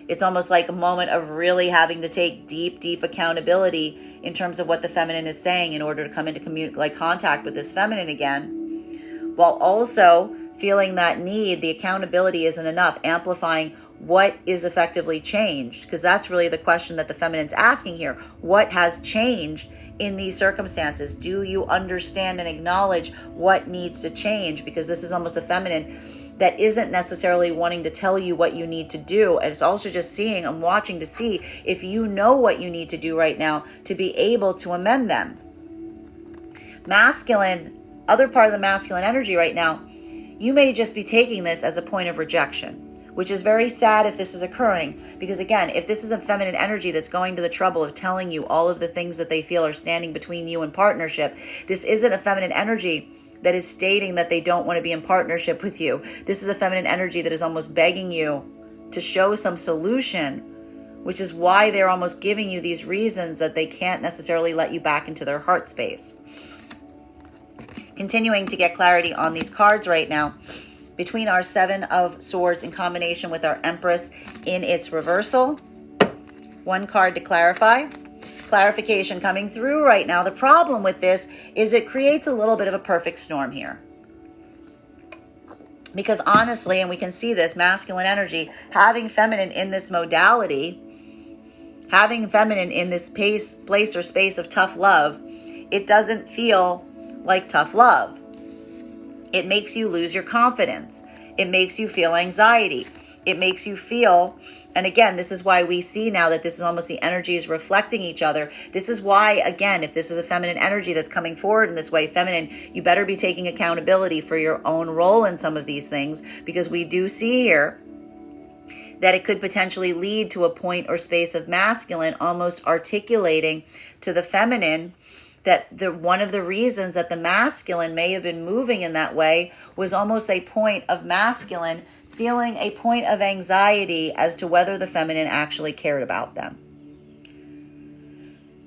It's almost like a moment of really having to take deep accountability in terms of what the feminine is saying in order to come into contact with this feminine again, while also feeling that need. The accountability isn't enough, amplifying what is effectively changed, because that's really the question that the feminine's asking here. What has changed in these circumstances? Do you understand and acknowledge what needs to change? Because this is almost a feminine that isn't necessarily wanting to tell you what you need to do. And it's also just seeing and watching to see if you know what you need to do right now to be able to amend them. Masculine, other part of the masculine energy right now, you may just be taking this as a point of rejection, which is very sad if this is occurring, because again, if this is a feminine energy that's going to the trouble of telling you all of the things that they feel are standing between you and partnership, this isn't a feminine energy that is stating that they don't want to be in partnership with you. This is a feminine energy that is almost begging you to show some solution, which is why they're almost giving you these reasons that they can't necessarily let you back into their heart space. Continuing to get clarity on these cards right now, between our Seven of Swords in combination with our Empress in its reversal. One card to clarify. Clarification coming through right now. The problem with this is it creates a little bit of a perfect storm here. Because honestly, and we can see this, masculine energy, having feminine in this modality, having feminine in this place or space of tough love, it doesn't feel like tough love. It makes you lose your confidence. It makes you feel anxiety. It makes you feel, and again, this is why we see now that this is almost the energies reflecting each other. This is why, again, if this is a feminine energy that's coming forward in this way, feminine, you better be taking accountability for your own role in some of these things, because we do see here that it could potentially lead to a point or space of masculine almost articulating to the feminine that one of the reasons that the masculine may have been moving in that way was almost a point of masculine feeling a point of anxiety as to whether the feminine actually cared about them.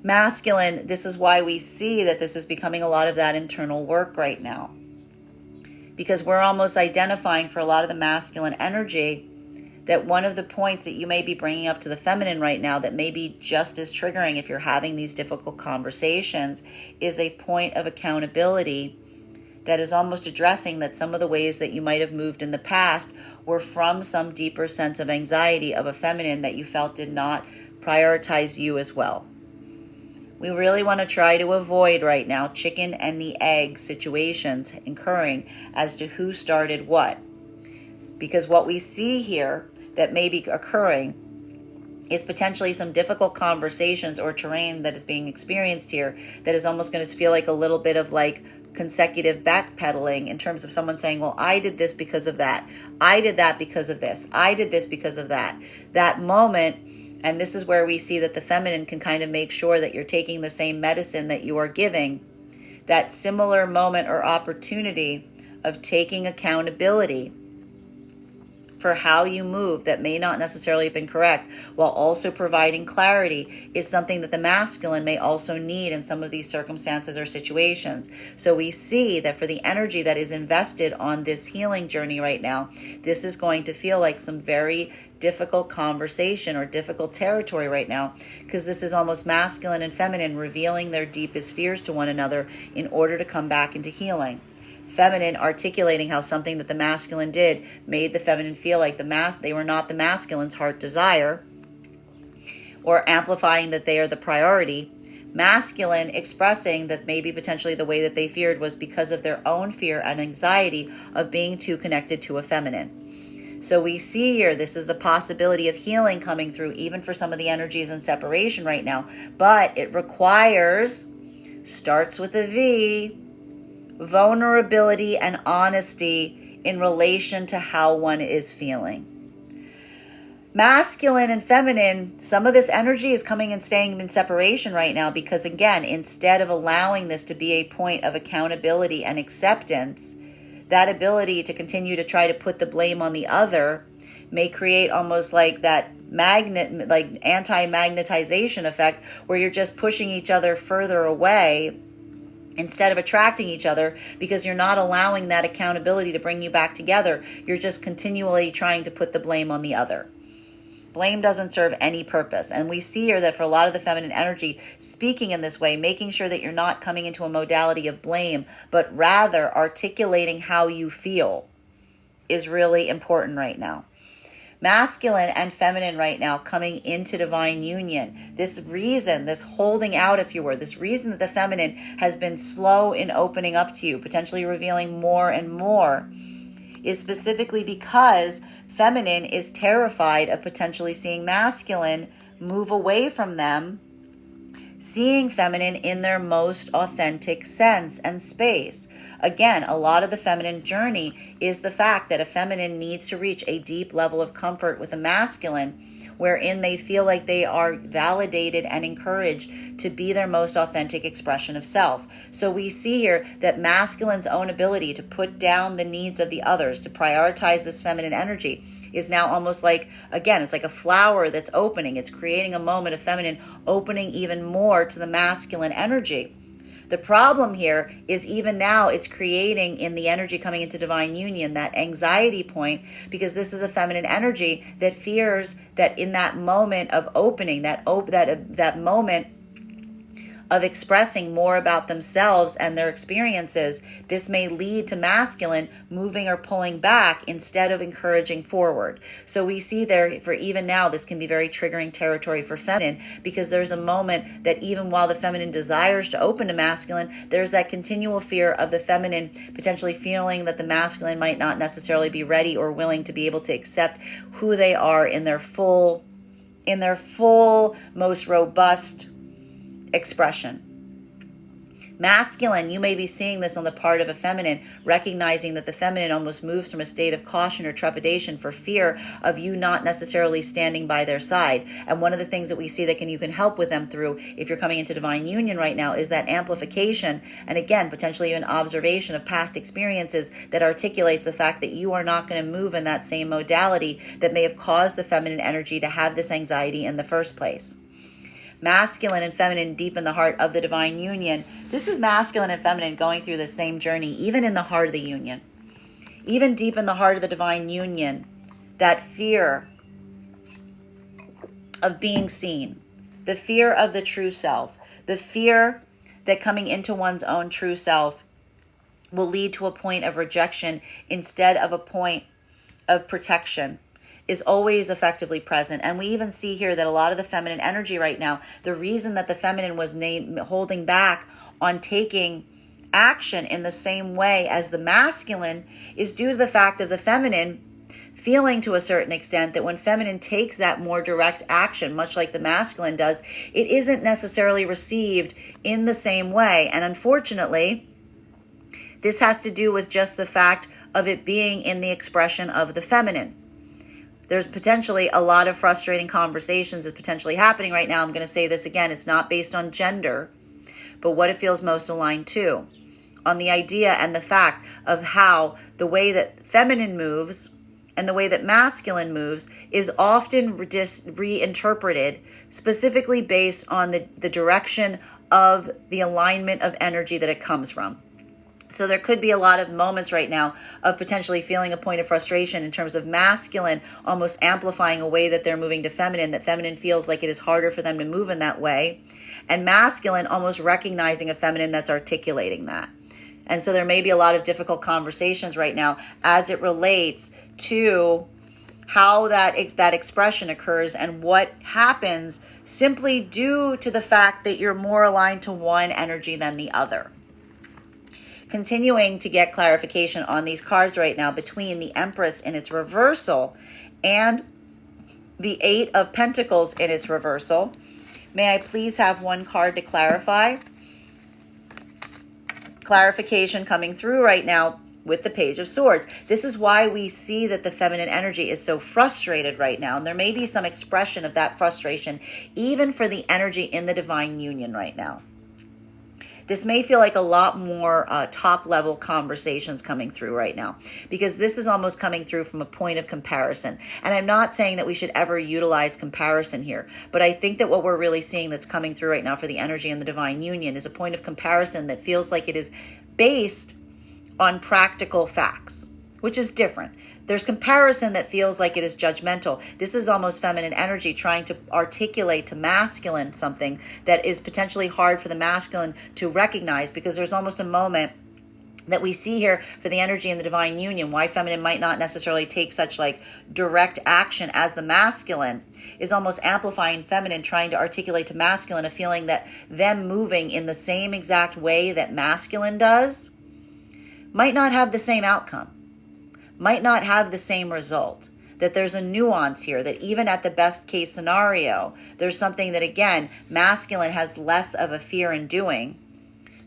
Masculine, this is why we see that this is becoming a lot of that internal work right now. Because we're almost identifying for a lot of the masculine energy that one of the points that you may be bringing up to the feminine right now that may be just as triggering if you're having these difficult conversations is a point of accountability that is almost addressing that some of the ways that you might have moved in the past were from some deeper sense of anxiety of a feminine that you felt did not prioritize you as well. We really want to try to avoid right now chicken and the egg situations occurring as to who started what. Because what we see here that may be occurring is potentially some difficult conversations or terrain that is being experienced here that is almost going to feel like a little bit of like consecutive backpedaling in terms of someone saying, well, I did this because of that. I did that because of this. I did this because of that. That moment, and this is where we see that the feminine can kind of make sure that you're taking the same medicine that you are giving, that similar moment or opportunity of taking accountability for how you move that may not necessarily have been correct, while also providing clarity, is something that the masculine may also need in some of these circumstances or situations. So we see that for the energy that is invested on this healing journey right now, this is going to feel like some very difficult conversation or difficult territory right now, because this is almost masculine and feminine revealing their deepest fears to one another in order to come back into healing. Feminine articulating how something that the masculine did made the feminine feel like they were not the masculine's heart desire, or amplifying that they are the priority. Masculine expressing that maybe potentially the way that they feared was because of their own fear and anxiety of being too connected to a feminine. So we see here, this is the possibility of healing coming through even for some of the energies in separation right now, but it requires, starts with a V, vulnerability and honesty in relation to how one is feeling. Masculine and feminine, some of this energy is coming and staying in separation right now because, again, instead of allowing this to be a point of accountability and acceptance, that ability to continue to try to put the blame on the other may create almost like that magnet, like anti-magnetization effect, where you're just pushing each other further away instead of attracting each other, because you're not allowing that accountability to bring you back together. You're just continually trying to put the blame on the other. Blame doesn't serve any purpose. And we see here that for a lot of the feminine energy, speaking in this way, making sure that you're not coming into a modality of blame, but rather articulating how you feel, is really important right now. Masculine and feminine right now coming into divine union. This reason, this holding out, if you were, this reason that the feminine has been slow in opening up to you, potentially revealing more and more, is specifically because feminine is terrified of potentially seeing masculine move away from them, seeing feminine in their most authentic sense and space. Again, a lot of the feminine journey is the fact that a feminine needs to reach a deep level of comfort with a masculine, wherein they feel like they are validated and encouraged to be their most authentic expression of self. So we see here that masculine's own ability to put down the needs of the others, to prioritize this feminine energy, is now almost like, again, it's like a flower that's opening. It's creating a moment of feminine opening even more to the masculine energy. The problem here is even now it's creating in the energy coming into divine union that anxiety point, because this is a feminine energy that fears that in that moment of opening, that moment of expressing more about themselves and their experiences, this may lead to masculine moving or pulling back instead of encouraging forward. So we see there, for even now, this can be very triggering territory for feminine, because there's a moment that even while the feminine desires to open to masculine, there's that continual fear of the feminine potentially feeling that the masculine might not necessarily be ready or willing to be able to accept who they are in their full, most robust expression. Masculine, you may be seeing this on the part of a feminine, recognizing that the feminine almost moves from a state of caution or trepidation for fear of you not necessarily standing by their side. And one of the things that we see that you can help with them through, if you're coming into divine union right now, is that amplification, and again, potentially an observation of past experiences that articulates the fact that you are not going to move in that same modality that may have caused the feminine energy to have this anxiety in the first place. Masculine and feminine deep in the heart of the divine union. This is masculine and feminine going through the same journey, even in the heart of the union. Even deep in the heart of the divine union, that fear of being seen, the fear of the true self, the fear that coming into one's own true self will lead to a point of rejection instead of a point of protection, is always effectively present. And we even see here that a lot of the feminine energy right now, the reason that the feminine was holding back on taking action in the same way as the masculine is due to the fact of the feminine feeling to a certain extent that when feminine takes that more direct action, much like the masculine does, it isn't necessarily received in the same way. And unfortunately, this has to do with just the fact of it being in the expression of the feminine. There's potentially a lot of frustrating conversations that's potentially happening right now. I'm going to say this again. It's not based on gender, but what it feels most aligned to. On the idea and the fact of how the way that feminine moves and the way that masculine moves is often reinterpreted specifically based on the direction of the alignment of energy that it comes from. So there could be a lot of moments right now of potentially feeling a point of frustration in terms of masculine almost amplifying a way that they're moving to feminine, that feminine feels like it is harder for them to move in that way, and masculine almost recognizing a feminine that's articulating that. And so there may be a lot of difficult conversations right now as it relates to how that expression occurs and what happens simply due to the fact that you're more aligned to one energy than the other. Continuing to get clarification on these cards right now between the Empress in its reversal and the Eight of Pentacles in its reversal. May I please have one card to clarify? Clarification coming through right now with the Page of Swords. This is why we see that the feminine energy is so frustrated right now. And there may be some expression of that frustration even for the energy in the divine union right now. This may feel like a lot more top-level conversations coming through right now, because this is almost coming through from a point of comparison. And I'm not saying that we should ever utilize comparison here, but I think that what we're really seeing that's coming through right now for the energy in the divine union is a point of comparison that feels like it is based on practical facts, which is different. There's comparison that feels like it is judgmental. This is almost feminine energy trying to articulate to masculine something that is potentially hard for the masculine to recognize, because there's almost a moment that we see here for the energy in the divine union, why feminine might not necessarily take such like direct action as the masculine is almost amplifying feminine, trying to articulate to masculine a feeling that them moving in the same exact way that masculine does might not have the same outcome, might not have the same result, that there's a nuance here, that even at the best case scenario, there's something that, again, masculine has less of a fear in doing.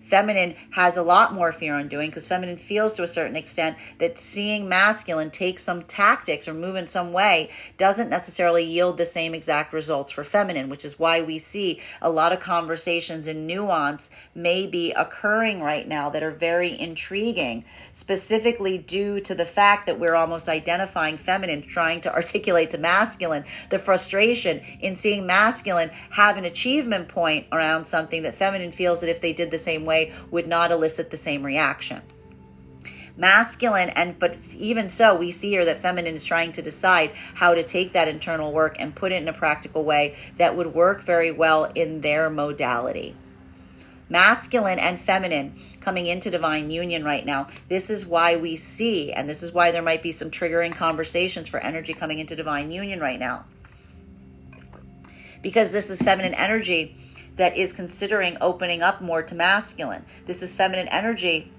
Feminine has a lot more fear in doing, because feminine feels to a certain extent that seeing masculine take some tactics or move in some way doesn't necessarily yield the same exact results for feminine, which is why we see a lot of conversations and nuance may be occurring right now that are very intriguing, specifically due to the fact that we're almost identifying feminine trying to articulate to masculine the frustration in seeing masculine have an achievement point around something that feminine feels that if they did the same way would not elicit the same reaction. Masculine, but even so, we see here that feminine is trying to decide how to take that internal work and put it in a practical way that would work very well in their modality. Masculine and feminine coming into divine union right now. This is why we see, and this is why there might be some triggering conversations for energy coming into divine union right now. Because this is feminine energy that is considering opening up more to masculine. This is feminine energy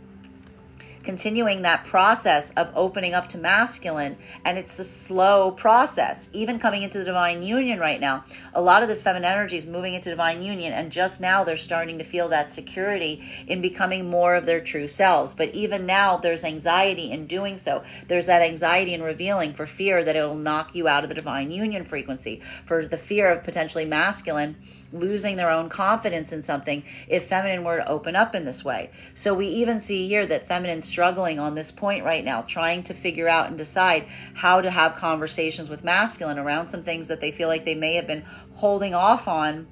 continuing that process of opening up to masculine, and it's a slow process. Even coming into the divine union right now, a lot of this feminine energy is moving into divine union, and just now they're starting to feel that security in becoming more of their true selves. But even now, there's anxiety in doing so. There's that anxiety in revealing for fear that it will knock you out of the divine union frequency, for the fear of potentially masculine losing their own confidence in something if feminine were to open up in this way. So we even see here that feminine struggling on this point right now, trying to figure out and decide how to have conversations with masculine around some things that they feel like they may have been holding off on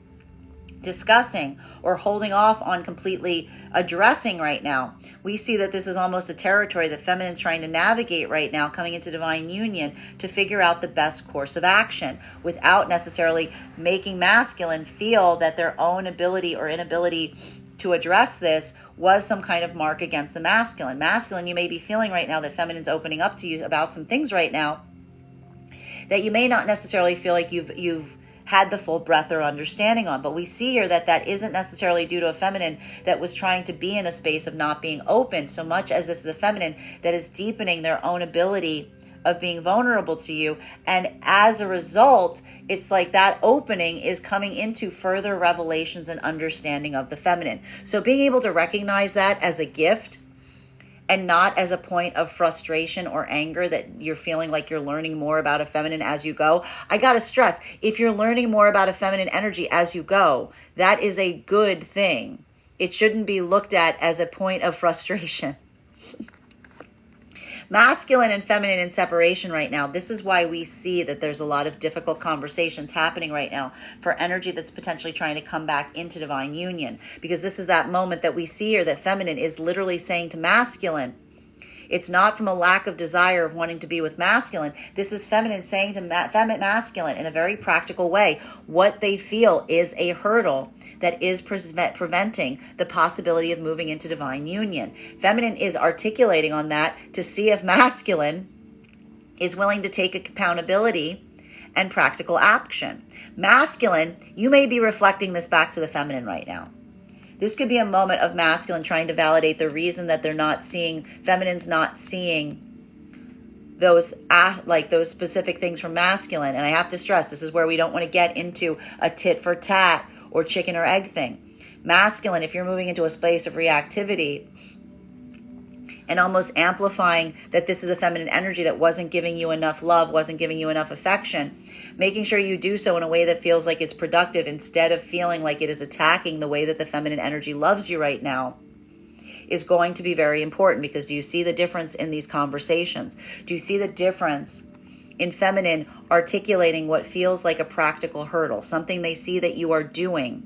discussing or holding off on completely addressing right now. We see that this is almost a territory that feminine's trying to navigate right now, coming into divine union to figure out the best course of action without necessarily making masculine feel that their own ability or inability to address this was some kind of mark against the masculine. Masculine, you may be feeling right now that feminine's opening up to you about some things right now that you may not necessarily feel like you've had the full breadth or understanding on. But we see here that that isn't necessarily due to a feminine that was trying to be in a space of not being open, so much as this is a feminine that is deepening their own ability of being vulnerable to you. And as a result, it's like that opening is coming into further revelations and understanding of the feminine. So being able to recognize that as a gift and not as a point of frustration or anger that you're feeling like you're learning more about a feminine as you go. I got to stress, if you're learning more about a feminine energy as you go, that is a good thing. It shouldn't be looked at as a point of frustration. Masculine and feminine in separation right now. This is why we see that there's a lot of difficult conversations happening right now for energy that's potentially trying to come back into divine union. Because this is that moment that we see here that feminine is literally saying to masculine, it's not from a lack of desire of wanting to be with masculine. This is feminine saying to masculine in a very practical way what they feel is a hurdle that is preventing the possibility of moving into divine union. Feminine is articulating on that to see if masculine is willing to take accountability and practical action. Masculine, you may be reflecting this back to the feminine right now. This could be a moment of masculine trying to validate the reason that they're not seeing, feminine's not seeing those specific things from masculine. And I have to stress, this is where we don't want to get into a tit for tat or chicken or egg thing. Masculine, if you're moving into a space of reactivity and almost amplifying that this is a feminine energy that wasn't giving you enough love, wasn't giving you enough affection, making sure you do so in a way that feels like it's productive instead of feeling like it is attacking the way that the feminine energy loves you right now is going to be very important. Because do you see the difference in these conversations? Do you see the difference in feminine articulating what feels like a practical hurdle, something they see that you are doing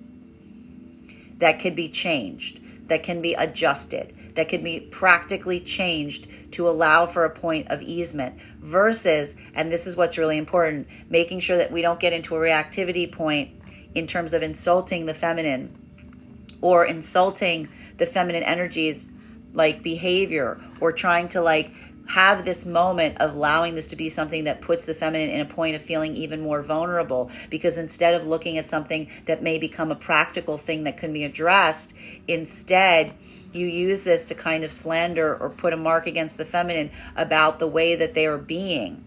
that could be changed, that can be adjusted, that can be practically changed to allow for a point of easement, versus, and this is what's really important, making sure that we don't get into a reactivity point in terms of insulting the feminine or insulting the feminine energies like behavior, or trying to have this moment of allowing this to be something that puts the feminine in a point of feeling even more vulnerable. Because instead of looking at something that may become a practical thing that can be addressed, instead you use this to kind of slander or put a mark against the feminine about the way that they are being.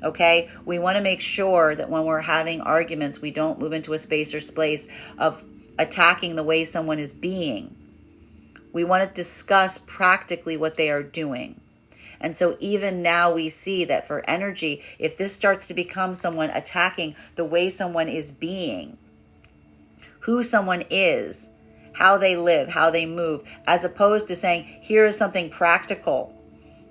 Okay? We want to make sure that when we're having arguments, we don't move into a space or place of attacking the way someone is being. We want to discuss practically what they are doing. And so even now we see that for energy, if this starts to become someone attacking the way someone is being, who someone is, how they live, how they move, as opposed to saying, here is something practical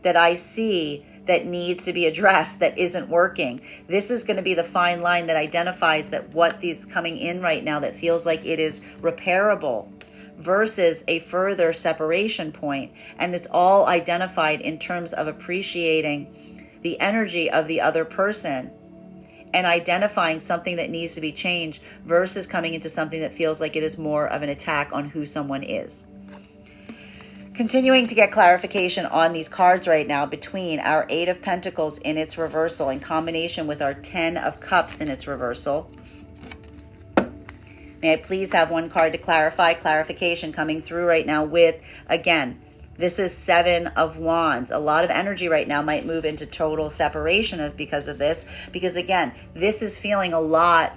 that I see that needs to be addressed that isn't working. This is going to be the fine line that identifies that what is coming in right now that feels like it is repairable versus a further separation point. And it's all identified in terms of appreciating the energy of the other person and identifying something that needs to be changed versus coming into something that feels like it is more of an attack on who someone is. Continuing to get clarification on these cards right now between our 8 of Pentacles in its reversal in combination with our 10 of Cups in its reversal. May I please have one card to clarify? Clarification coming through right now with, again, this is 7 of Wands. A lot of energy right now might move into total separation because of this. Because again, this is feeling a lot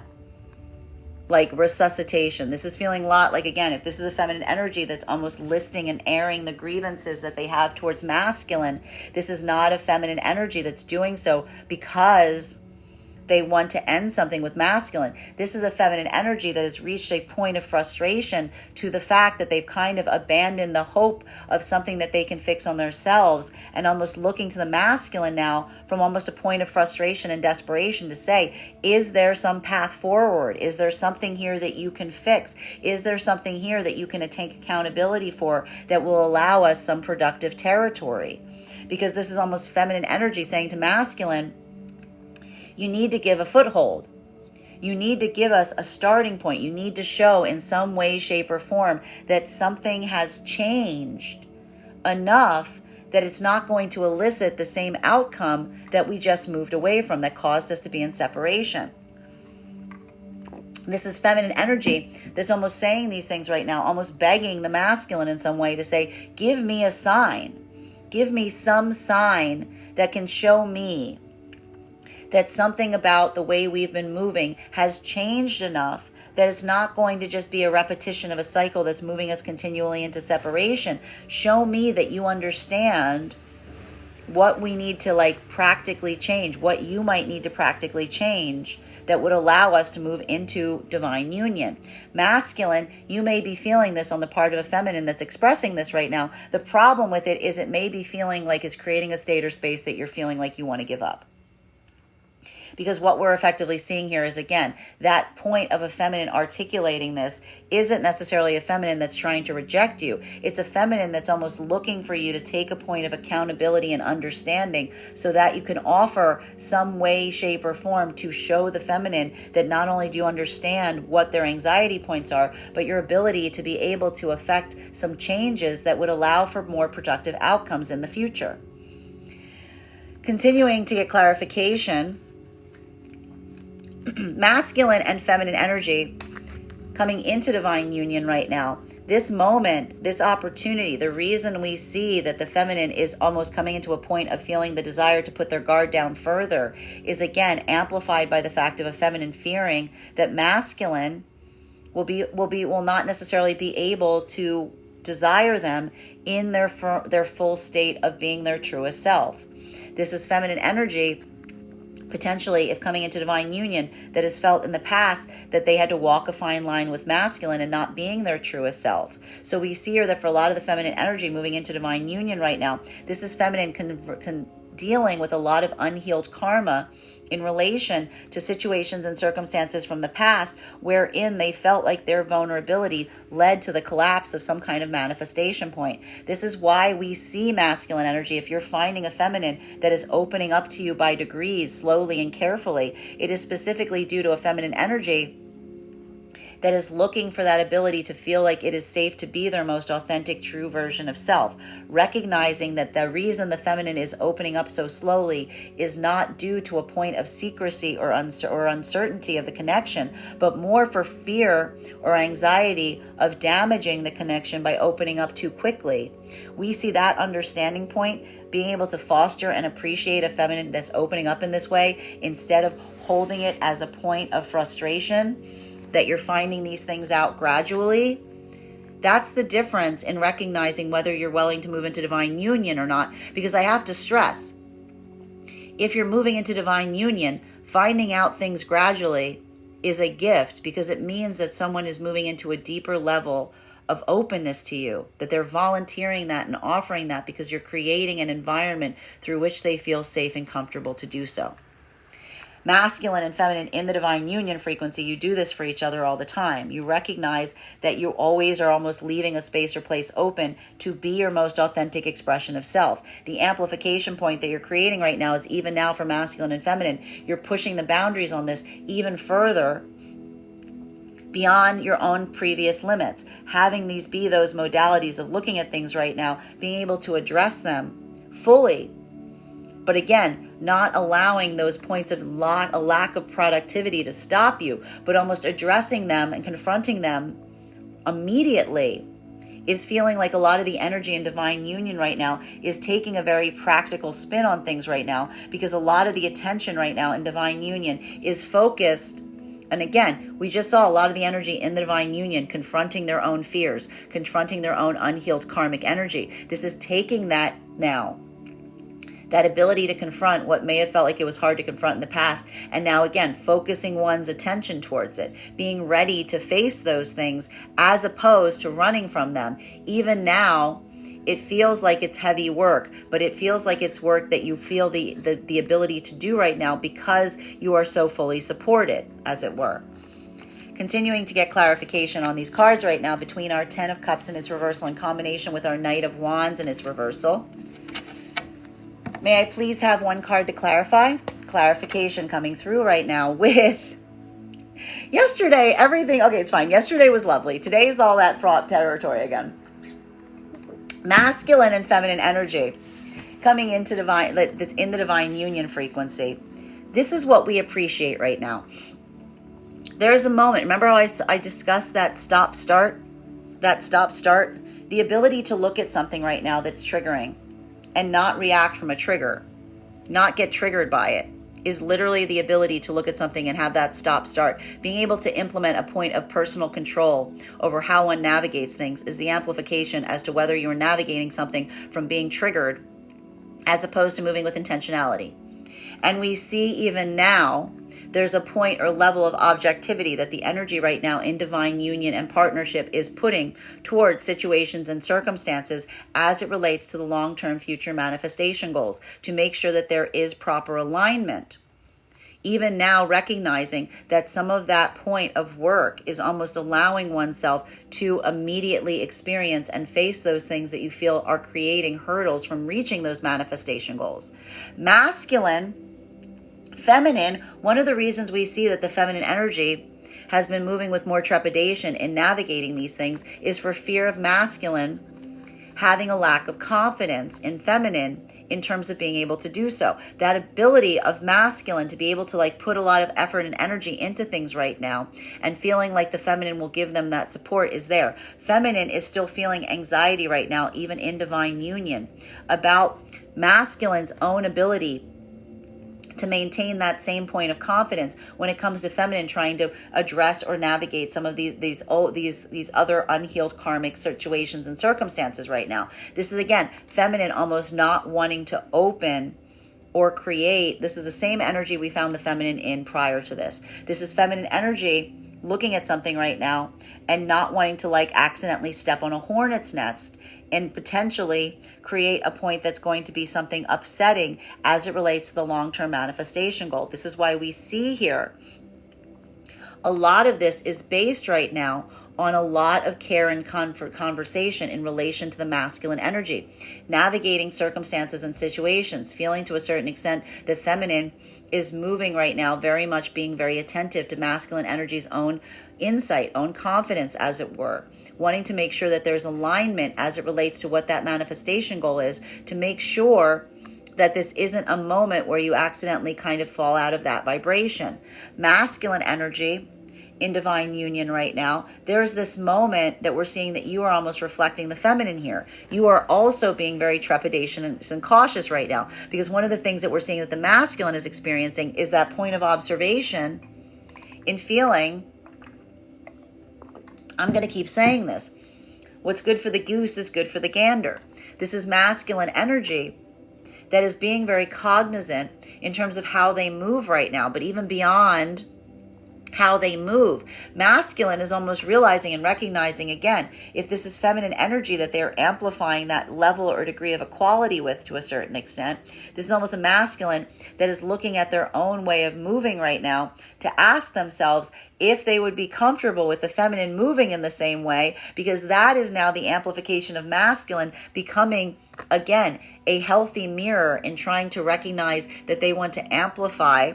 like resuscitation. This is feeling a lot like, again, if this is a feminine energy that's almost listing and airing the grievances that they have towards masculine, this is not a feminine energy that's doing so because they want to end something with masculine. This is a feminine energy that has reached a point of frustration to the fact that they've kind of abandoned the hope of something that they can fix on themselves and almost looking to the masculine now from almost a point of frustration and desperation to say, is there some path forward? Is there something here that you can fix? Is there something here that you can take accountability for that will allow us some productive territory? Because this is almost feminine energy saying to masculine, you need to give a foothold. You need to give us a starting point. You need to show in some way, shape, or form that something has changed enough that it's not going to elicit the same outcome that we just moved away from that caused us to be in separation. This is feminine energy that's almost saying these things right now, almost begging the masculine in some way to say, give me a sign. Give me some sign that can show me that something about the way we've been moving has changed enough that it's not going to just be a repetition of a cycle that's moving us continually into separation. Show me that you understand what we need to practically change, what you might need to practically change that would allow us to move into divine union. Masculine, you may be feeling this on the part of a feminine that's expressing this right now. The problem with it is it may be feeling like it's creating a state or space that you're feeling like you want to give up. Because what we're effectively seeing here is, again, that point of a feminine articulating this isn't necessarily a feminine that's trying to reject you. It's a feminine that's almost looking for you to take a point of accountability and understanding so that you can offer some way, shape, or form to show the feminine that not only do you understand what their anxiety points are, but your ability to be able to affect some changes that would allow for more productive outcomes in the future. Continuing to get clarification, masculine and feminine energy coming into divine union right now. This moment, this opportunity, the reason we see that the feminine is almost coming into a point of feeling the desire to put their guard down further is again amplified by the fact of a feminine fearing that masculine will not necessarily be able to desire them in their full state of being their truest self. This is feminine energy, potentially, if coming into divine union, that has felt in the past that they had to walk a fine line with masculine and not being their truest self. So we see here that for a lot of the feminine energy moving into divine union right now, this is feminine dealing with a lot of unhealed karma in relation to situations and circumstances from the past wherein they felt like their vulnerability led to the collapse of some kind of manifestation point. This is why we see masculine energy. If you're finding a feminine that is opening up to you by degrees, slowly and carefully, it is specifically due to a feminine energy that is looking for that ability to feel like it is safe to be their most authentic, true version of self. Recognizing that the reason the feminine is opening up so slowly is not due to a point of secrecy or uncertainty of the connection, but more for fear or anxiety of damaging the connection by opening up too quickly. We see that understanding point being able to foster and appreciate a feminine that's opening up in this way instead of holding it as a point of frustration, that you're finding these things out gradually. That's the difference in recognizing whether you're willing to move into divine union or not. Because I have to stress, if you're moving into divine union, finding out things gradually is a gift, because it means that someone is moving into a deeper level of openness to you, that they're volunteering that and offering that because you're creating an environment through which they feel safe and comfortable to do so. Masculine and feminine in the divine union frequency, you do this for each other all the time. You recognize that you always are almost leaving a space or place open to be your most authentic expression of self. The amplification point that you're creating right now is even now for masculine and feminine. You're pushing the boundaries on this even further beyond your own previous limits. Having these be those modalities of looking at things right now, being able to address them fully. But again, not allowing those points of a lack of productivity to stop you, but almost addressing them and confronting them immediately is feeling like a lot of the energy in divine union right now is taking a very practical spin on things right now, because a lot of the attention right now in divine union is focused. And again, we just saw a lot of the energy in the divine union confronting their own fears, confronting their own unhealed karmic energy. This is taking that now, that ability to confront what may have felt like it was hard to confront in the past, and now again focusing one's attention towards it, being ready to face those things as opposed to running from them. Even now, it feels like it's heavy work, but it feels like it's work that you feel the ability to do right now because you are so fully supported, as it were. Continuing to get clarification on these cards right now between our 10 of Cups in its reversal in combination with our Knight of Wands in its reversal. May I please have one card to clarify? Clarification coming through right now with yesterday, everything. Okay, it's fine. Yesterday was lovely. Today is all that fraught territory again. Masculine and feminine energy coming into divine, this in the divine union frequency. This is what we appreciate right now. There's a moment. Remember how I discussed that stop-start? That stop-start? The ability to look at something right now that's triggering and not react from a trigger. not get triggered by it, is literally the ability to look at something and have that stop start. Being able to implement a point of personal control over how one navigates things is the amplification as to whether you're navigating something from being triggered as opposed to moving with intentionality. And we see even now, there's a point or level of objectivity that the energy right now in divine union and partnership is putting towards situations and circumstances as it relates to the long-term future manifestation goals, to make sure that there is proper alignment. Even now, recognizing that some of that point of work is almost allowing oneself to immediately experience and face those things that you feel are creating hurdles from reaching those manifestation goals. Masculine, feminine, one of the reasons we see that the feminine energy has been moving with more trepidation in navigating these things is for fear of masculine having a lack of confidence in feminine in terms of being able to do so. That ability of masculine to be able to put a lot of effort and energy into things right now and feeling like the feminine will give them that support is there. Feminine is still feeling anxiety right now, even in divine union, about masculine's own ability to maintain that same point of confidence when it comes to feminine trying to address or navigate some of these other unhealed karmic situations and circumstances right now. This is, again, feminine almost not wanting to open or create. This is the same energy we found the feminine in prior to this. This is feminine energy looking at something right now and not wanting to accidentally step on a hornet's nest and potentially create a point that's going to be something upsetting as it relates to the long-term manifestation goal. This is why we see here a lot of this is based right now on a lot of care and conversation in relation to the masculine energy, navigating circumstances and situations, feeling to a certain extent that feminine is moving right now, very much being very attentive to masculine energy's own insight, own confidence, as it were, wanting to make sure that there's alignment as it relates to what that manifestation goal is, to make sure that this isn't a moment where you accidentally kind of fall out of that vibration. Masculine energy in divine union right now, there's this moment that we're seeing that you are almost reflecting the feminine here. You are also being very trepidatious and cautious right now, because one of the things that we're seeing that the masculine is experiencing is that point of observation in feeling, I'm going to keep saying this, what's good for the goose is good for the gander. This is masculine energy that is being very cognizant in terms of how they move right now, but even beyond how they move. Masculine is almost realizing and recognizing, again, if this is feminine energy that they're amplifying that level or degree of equality with to a certain extent, this is almost a masculine that is looking at their own way of moving right now to ask themselves if they would be comfortable with the feminine moving in the same way, because that is now the amplification of masculine becoming, again, a healthy mirror in trying to recognize that they want to amplify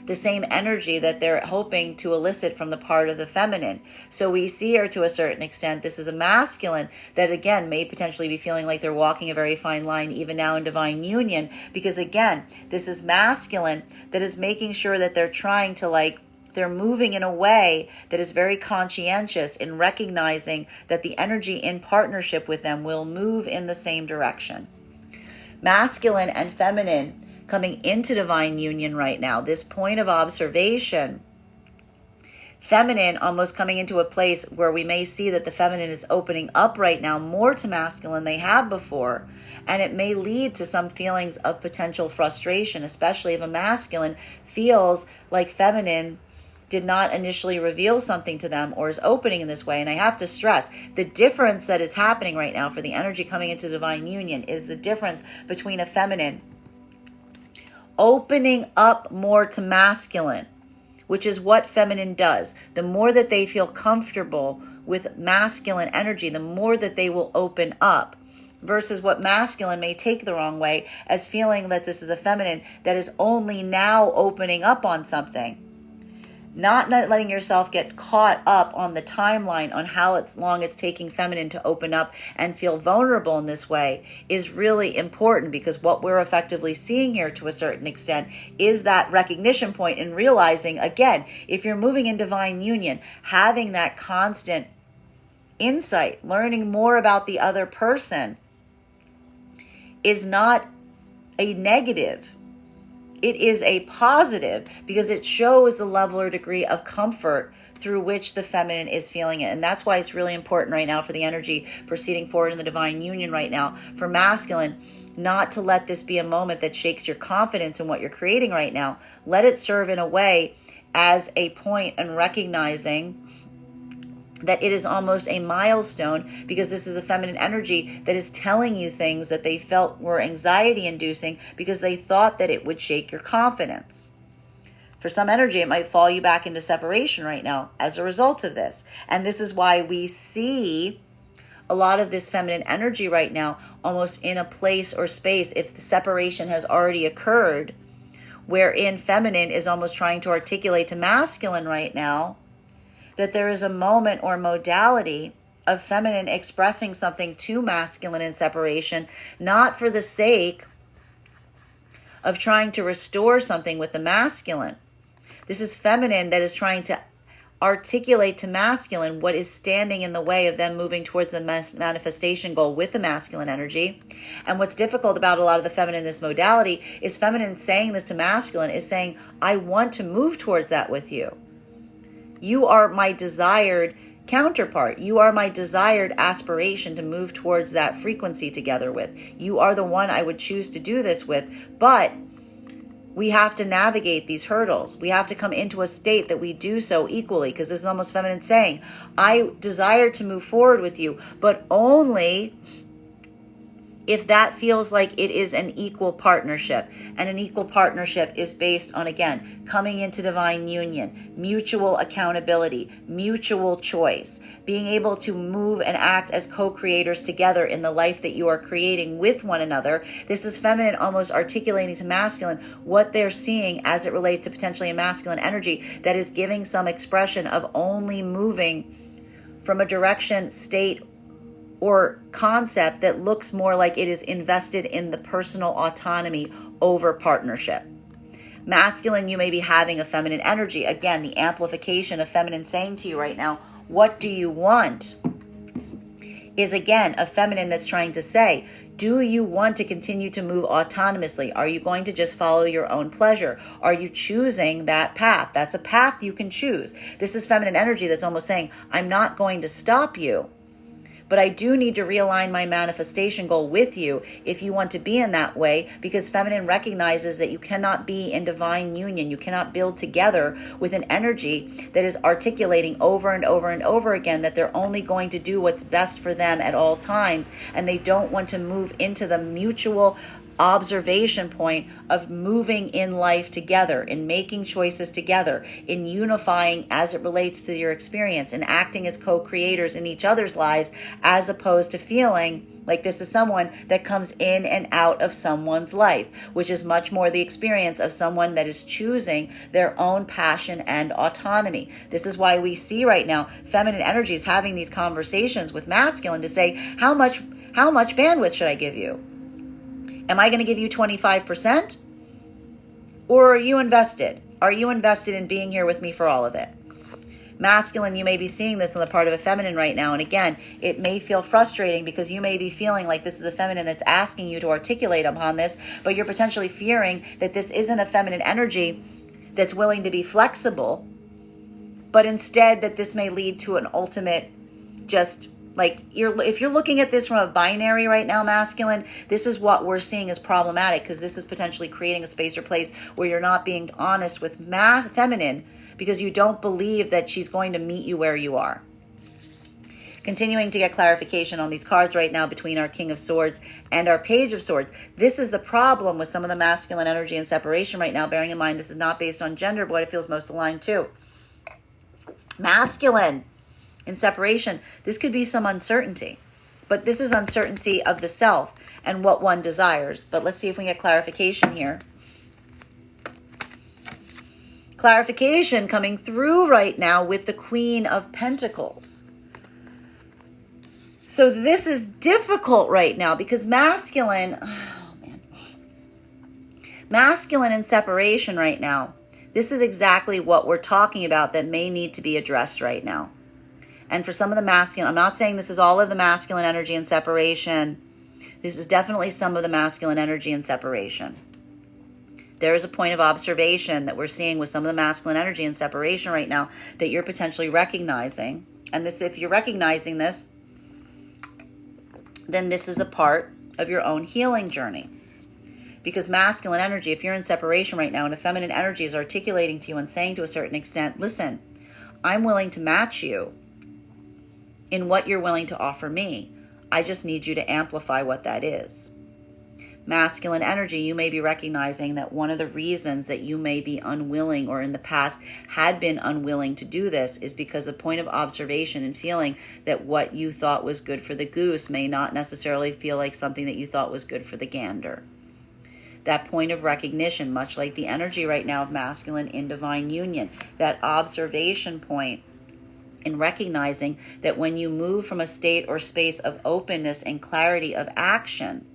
the same energy that they're hoping to elicit from the part of the feminine. So we see here, to a certain extent, this is a masculine that, again, may potentially be feeling like they're walking a very fine line even now in divine union, because, again, this is masculine that is making sure that they're trying to, they're moving in a way that is very conscientious in recognizing that the energy in partnership with them will move in the same direction. Masculine and feminine coming into divine union right now, this point of observation, feminine almost coming into a place where we may see that the feminine is opening up right now more to masculine than they have before, and it may lead to some feelings of potential frustration, especially if a masculine feels like feminine did not initially reveal something to them or is opening in this way. And I have to stress, the difference that is happening right now for the energy coming into divine union is the difference between a feminine opening up more to masculine, which is what feminine does. The more that they feel comfortable with masculine energy, the more that they will open up, versus what masculine may take the wrong way as feeling that this is a feminine that is only now opening up on something. Not letting yourself get caught up on the timeline on how long it's taking feminine to open up and feel vulnerable in this way is really important, because what we're effectively seeing here to a certain extent is that recognition point and realizing, again, if you're moving in divine union, having that constant insight, learning more about the other person is not a negative. It is a positive because it shows the level or degree of comfort through which the feminine is feeling it. And that's why it's really important right now for the energy proceeding forward in the divine union right now for masculine, not to let this be a moment that shakes your confidence in what you're creating right now. Let it serve in a way as a point in recognizing that it is almost a milestone, because this is a feminine energy that is telling you things that they felt were anxiety inducing because they thought that it would shake your confidence. For some energy, it might fall you back into separation right now as a result of this. And this is why we see a lot of this feminine energy right now almost in a place or space, if the separation has already occurred, wherein feminine is almost trying to articulate to masculine right now that there is a moment or modality of feminine expressing something to masculine in separation, not for the sake of trying to restore something with the masculine. This is feminine that is trying to articulate to masculine what is standing in the way of them moving towards a manifestation goal with the masculine energy. And what's difficult about a lot of the feminine in this modality is feminine saying this to masculine is saying, I want to move towards that with you. You are my desired counterpart. You are my desired aspiration to move towards that frequency together with. You are the one I would choose to do this with. But we have to navigate these hurdles. We have to come into a state that we do so equally, because this is almost feminine saying, I desire to move forward with you, but only if that feels like it is an equal partnership. And an equal partnership is based on, again, coming into divine union, mutual accountability, mutual choice, being able to move and act as co-creators together in the life that you are creating with one another. This is feminine almost articulating to masculine what they're seeing as it relates to potentially a masculine energy that is giving some expression of only moving from a direction, state, or concept that looks more like it is invested in the personal autonomy over partnership. Masculine, you may be having a feminine energy. Again, the amplification of feminine saying to you right now, what do you want? Is again a feminine that's trying to say, do you want to continue to move autonomously? Are you going to just follow your own pleasure? Are you choosing that path? That's a path you can choose. This is feminine energy that's almost saying, I'm not going to stop you, but I do need to realign my manifestation goal with you if you want to be in that way, because feminine recognizes that you cannot be in divine union. You cannot build together with an energy that is articulating over and over and over again that they're only going to do what's best for them at all times, and they don't want to move into the mutual observation point of moving in life together, in making choices together, in unifying as it relates to your experience, and acting as co-creators in each other's lives, as opposed to feeling like this is someone that comes in and out of someone's life, which is much more the experience of someone that is choosing their own passion and autonomy. This is why we see right now feminine energies having these conversations with masculine to say, how much bandwidth should I give you? Am I going to give you 25%? Or are you invested? Are you invested in being here with me for all of it? Masculine, you may be seeing this on the part of a feminine right now. And again, it may feel frustrating because you may be feeling like this is a feminine that's asking you to articulate upon this, but you're potentially fearing that this isn't a feminine energy that's willing to be flexible, but instead that this may lead to an ultimate just like if you're looking at this from a binary right now, masculine, this is what we're seeing as problematic, because this is potentially creating a space or place where you're not being honest with feminine because you don't believe that she's going to meet you where you are. Continuing to get clarification on these cards right now between our King of Swords and our Page of Swords. This is the problem with some of the masculine energy and separation right now, bearing in mind this is not based on gender, but what it feels most aligned to. Masculine in separation, this could be some uncertainty, but this is uncertainty of the self and what one desires. But let's see if we can get clarification here. Clarification coming through right now with the Queen of Pentacles. So this is difficult right now because masculine in separation right now, this is exactly what we're talking about that may need to be addressed right now. And for some of the masculine, I'm not saying this is all of the masculine energy and separation This is definitely some of the masculine energy in separation. There is a point of observation that we're seeing with some of the masculine energy in separation right now that you're potentially recognizing. And this, if you're recognizing this, then this is a part of your own healing journey. Because masculine energy, if you're in separation right now and a feminine energy is articulating to you and saying to a certain extent, listen, I'm willing to match you in what you're willing to offer me. I just need you to amplify what that is. Masculine energy, you may be recognizing that one of the reasons that you may be unwilling or in the past had been unwilling to do this is because a point of observation and feeling that what you thought was good for the goose may not necessarily feel like something that you thought was good for the gander. That point of recognition, much like the energy right now of masculine in divine union, that observation point in recognizing that when you move from a state or space of openness and clarity of action,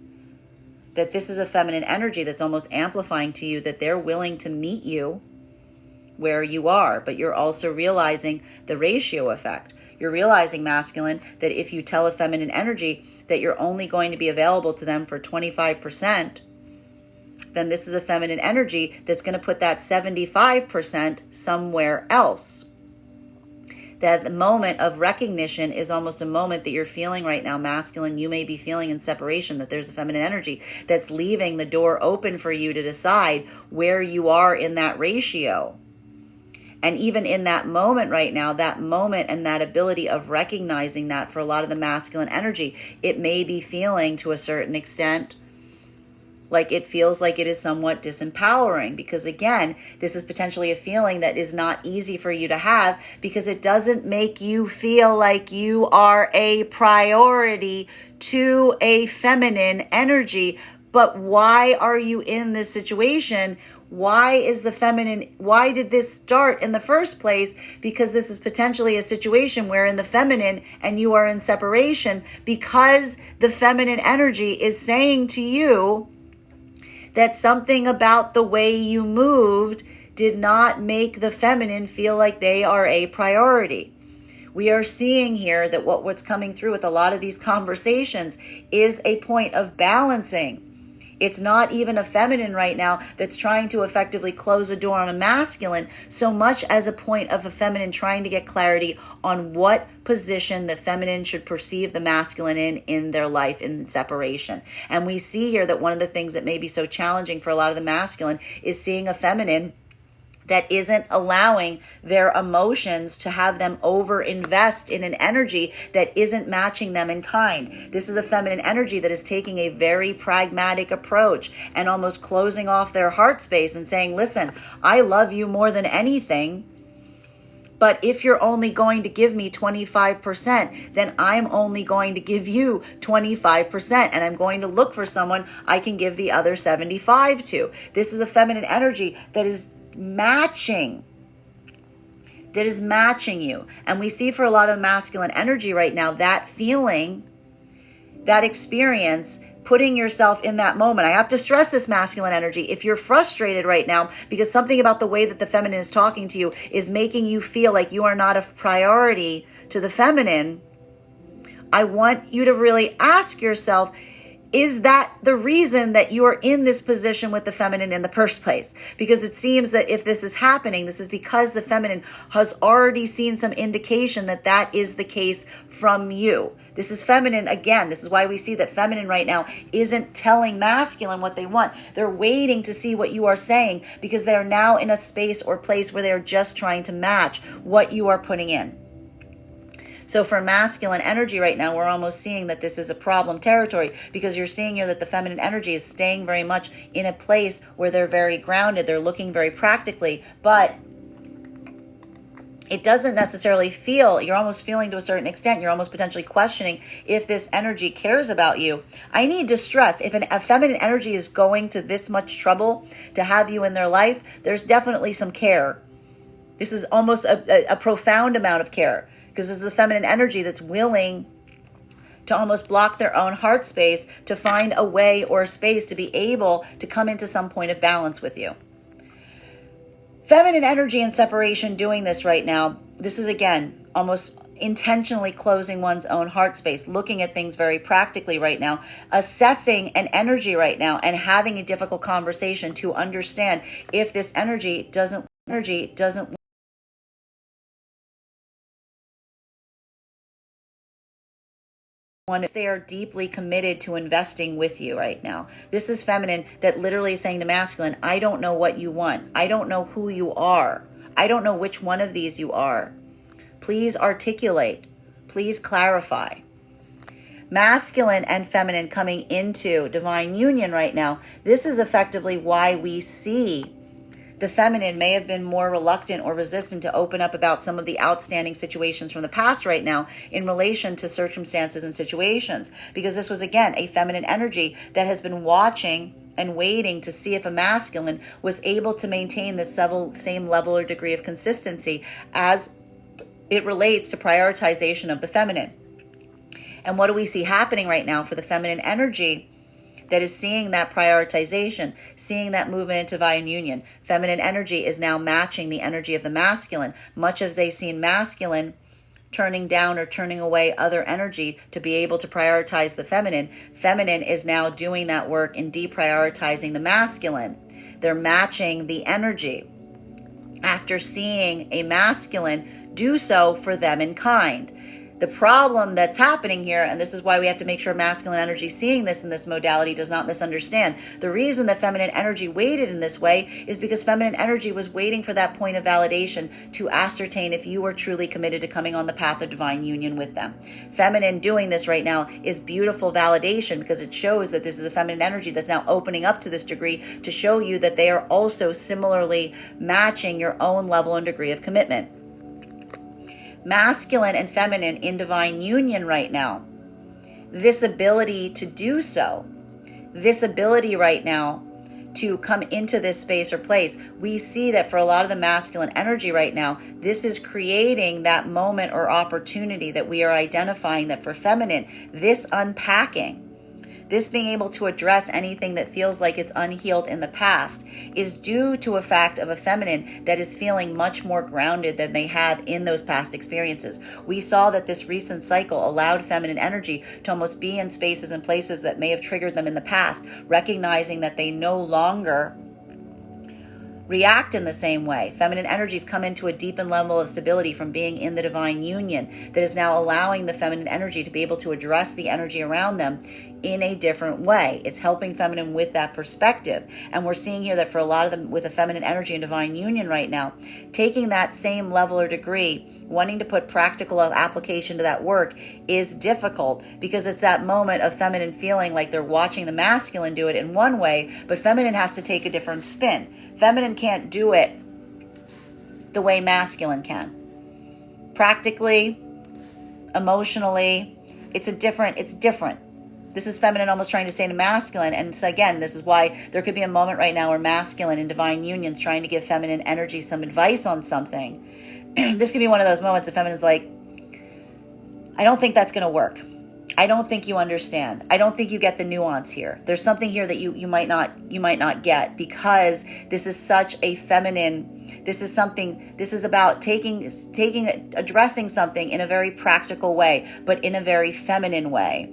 that this is a feminine energy that's almost amplifying to you that they're willing to meet you where you are, but you're also realizing the ratio effect. You're realizing, masculine, that if you tell a feminine energy that you're only going to be available to them for 25%, then this is a feminine energy that's going to put that 75% somewhere else. That the moment of recognition is almost a moment that you're feeling right now, masculine. You may be feeling in separation that there's a feminine energy that's leaving the door open for you to decide where you are in that ratio. And even in that moment right now, that moment and that ability of recognizing that for a lot of the masculine energy, it may be feeling to a certain extent like it feels like it is somewhat disempowering, because again, this is potentially a feeling that is not easy for you to have because it doesn't make you feel like you are a priority to a feminine energy. But why are you in this situation? Why is the feminine, why did this start in the first place? Because this is potentially a situation where in the feminine and you are in separation because the feminine energy is saying to you that something about the way you moved did not make the feminine feel like they are a priority. We are seeing here that what's coming through with a lot of these conversations is a point of balancing. It's not even a feminine right now that's trying to effectively close a door on a masculine so much as a point of a feminine trying to get clarity on what position the feminine should perceive the masculine in their life in separation. And we see here that one of the things that may be so challenging for a lot of the masculine is seeing a feminine that isn't allowing their emotions to have them over-invest in an energy that isn't matching them in kind. This is a feminine energy that is taking a very pragmatic approach and almost closing off their heart space and saying, listen, I love you more than anything, but if you're only going to give me 25%, then I'm only going to give you 25%, and I'm going to look for someone I can give the other 75 to. This is a feminine energy that is matching you. And we see for a lot of masculine energy right now, that feeling, that experience, putting yourself in that moment. I have to stress this, masculine energy. If you're frustrated right now because something about the way that the feminine is talking to you is making you feel like you are not a priority to the feminine, I want you to really ask yourself, is that the reason that you are in this position with the feminine in the first place? Because it seems that if this is happening, this is because the feminine has already seen some indication that that is the case from you. This is feminine. Again, this is why we see that feminine right now isn't telling masculine what they want. They're waiting to see what you are saying because they are now in a space or place where they're just trying to match what you are putting in. So for masculine energy right now, we're almost seeing that this is a problem territory because you're seeing here that the feminine energy is staying very much in a place where they're very grounded. They're looking very practically, but it doesn't necessarily feel, you're almost feeling to a certain extent, you're almost potentially questioning if this energy cares about you. I need to stress, if a feminine energy is going to this much trouble to have you in their life, there's definitely some care. This is almost a profound amount of care. Because this is a feminine energy that's willing to almost block their own heart space to find a way or a space to be able to come into some point of balance with you. Feminine energy and separation doing this right now, this is again almost intentionally closing one's own heart space, looking at things very practically right now, assessing an energy right now, and having a difficult conversation to understand if this energy doesn't if they are deeply committed to investing with you right now. This is feminine that literally is saying to masculine, I don't know what you want. I don't know who you are. I don't know which one of these you are. Please articulate. Please clarify. Masculine and feminine coming into divine union right now. This is effectively why we see the feminine may have been more reluctant or resistant to open up about some of the outstanding situations from the past right now in relation to circumstances and situations. Because this was, again, a feminine energy that has been watching and waiting to see if a masculine was able to maintain the same level or degree of consistency as it relates to prioritization of the feminine. And what do we see happening right now for the feminine energy that is seeing that prioritization, seeing that movement into divine union? Feminine energy is now matching the energy of the masculine. Much as they've seen masculine turning down or turning away other energy to be able to prioritize the feminine, feminine is now doing that work in deprioritizing the masculine. They're matching the energy after seeing a masculine do so for them in kind. The problem that's happening here, and this is why we have to make sure masculine energy seeing this in this modality does not misunderstand. The reason that feminine energy waited in this way is because feminine energy was waiting for that point of validation to ascertain if you are truly committed to coming on the path of divine union with them. Feminine doing this right now is beautiful validation because it shows that this is a feminine energy that's now opening up to this degree to show you that they are also similarly matching your own level and degree of commitment. Masculine and feminine in divine union right now. This ability to do so, this ability right now to come into this space or place, we see that for a lot of the masculine energy right now, this is creating that moment or opportunity that we are identifying that for feminine, this unpacking, this being able to address anything that feels like it's unhealed in the past is due to a fact of a feminine that is feeling much more grounded than they have in those past experiences. We saw that this recent cycle allowed feminine energy to almost be in spaces and places that may have triggered them in the past, recognizing that they no longer react in the same way. Feminine energies come into a deepened level of stability from being in the divine union that is now allowing the feminine energy to be able to address the energy around them in a different way. It's helping feminine with that perspective. And we're seeing here that for a lot of them with a feminine energy and divine union right now, taking that same level or degree, wanting to put practical application to that work is difficult because it's that moment of feminine feeling like they're watching the masculine do it in one way, but feminine has to take a different spin. Feminine can't do it the way masculine can. Practically, emotionally, it's different. This is feminine almost trying to say to masculine. And so again, this is why there could be a moment right now where masculine in divine union is trying to give feminine energy some advice on something. This could be one of those moments that feminine's like, I don't think that's going to work. I don't think you understand. I don't think you get the nuance here. There's something here that you might not get because this is such a feminine. This is about addressing something in a very practical way, but in a very feminine way.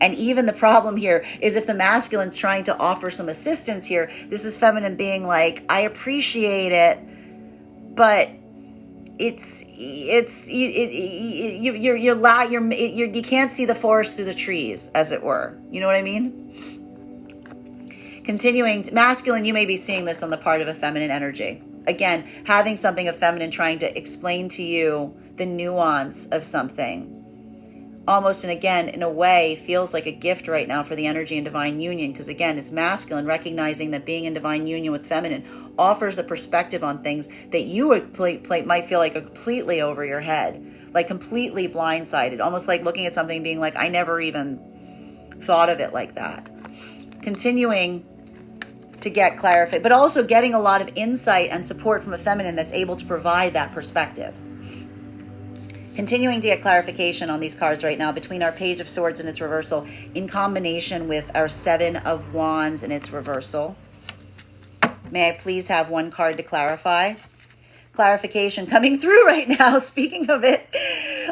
And even the problem here is if the masculine's trying to offer some assistance here, this is feminine being like, I appreciate it, but you can't see the forest through the trees, as it were. You know what I mean? Continuing, masculine, you may be seeing this on the part of a feminine energy. Again, having something of feminine trying to explain to you the nuance of something. Almost, and again, in a way, feels like a gift right now for the energy in divine union. Because again, it's masculine recognizing that being in divine union with feminine offers a perspective on things that you would might feel like are completely over your head, like completely blindsided, almost like looking at something and being like, I never even thought of it like that. Continuing to get clarified, but also getting a lot of insight and support from a feminine that's able to provide that perspective. Continuing to get clarification on these cards right now between our Page of Swords and its reversal in combination with our Seven of Wands and its reversal. May I please have one card to clarify? clarification coming through right now. Speaking of it,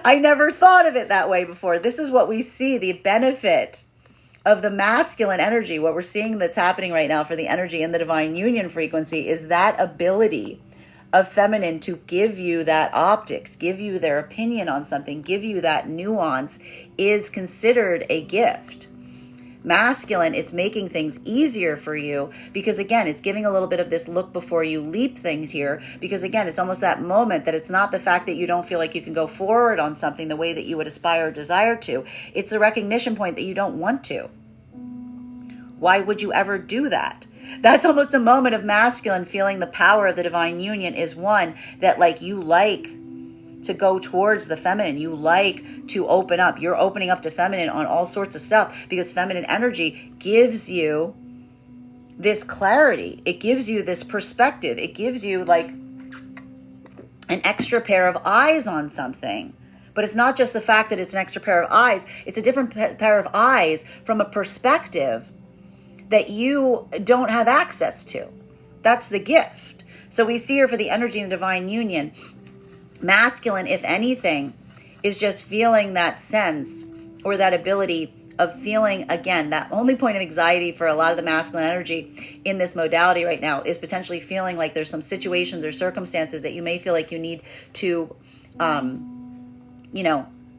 I never thought of it that way before. This is what we see, the benefit of the masculine energy. What we're seeing that's happening right now for the energy in the divine union frequency is that ability of feminine to give you that optics, give you their opinion on something, give you that nuance is considered a gift. Masculine, it's making things easier for you because, again, it's giving a little bit of this look before you leap things here because, again, it's almost that moment that it's not the fact that you don't feel like you can go forward on something the way that you would aspire or desire to. It's the recognition point that you don't want to. Why would you ever do that? That's almost a moment of masculine feeling the power of the divine union is one that, like, you like to go towards the feminine. You like to open up. You're opening up to feminine on all sorts of stuff because feminine energy gives you this clarity. It gives you this perspective. It gives you like an extra pair of eyes on something. But it's not just the fact that it's an extra pair of eyes. It's a different pair of eyes from a perspective that you don't have access to. That's the gift. So we see here for the energy in the divine union, masculine, if anything, is just feeling that sense or that ability of feeling, again, that only point of anxiety for a lot of the masculine energy in this modality right now is potentially feeling like there's some situations or circumstances that you may feel like you need to,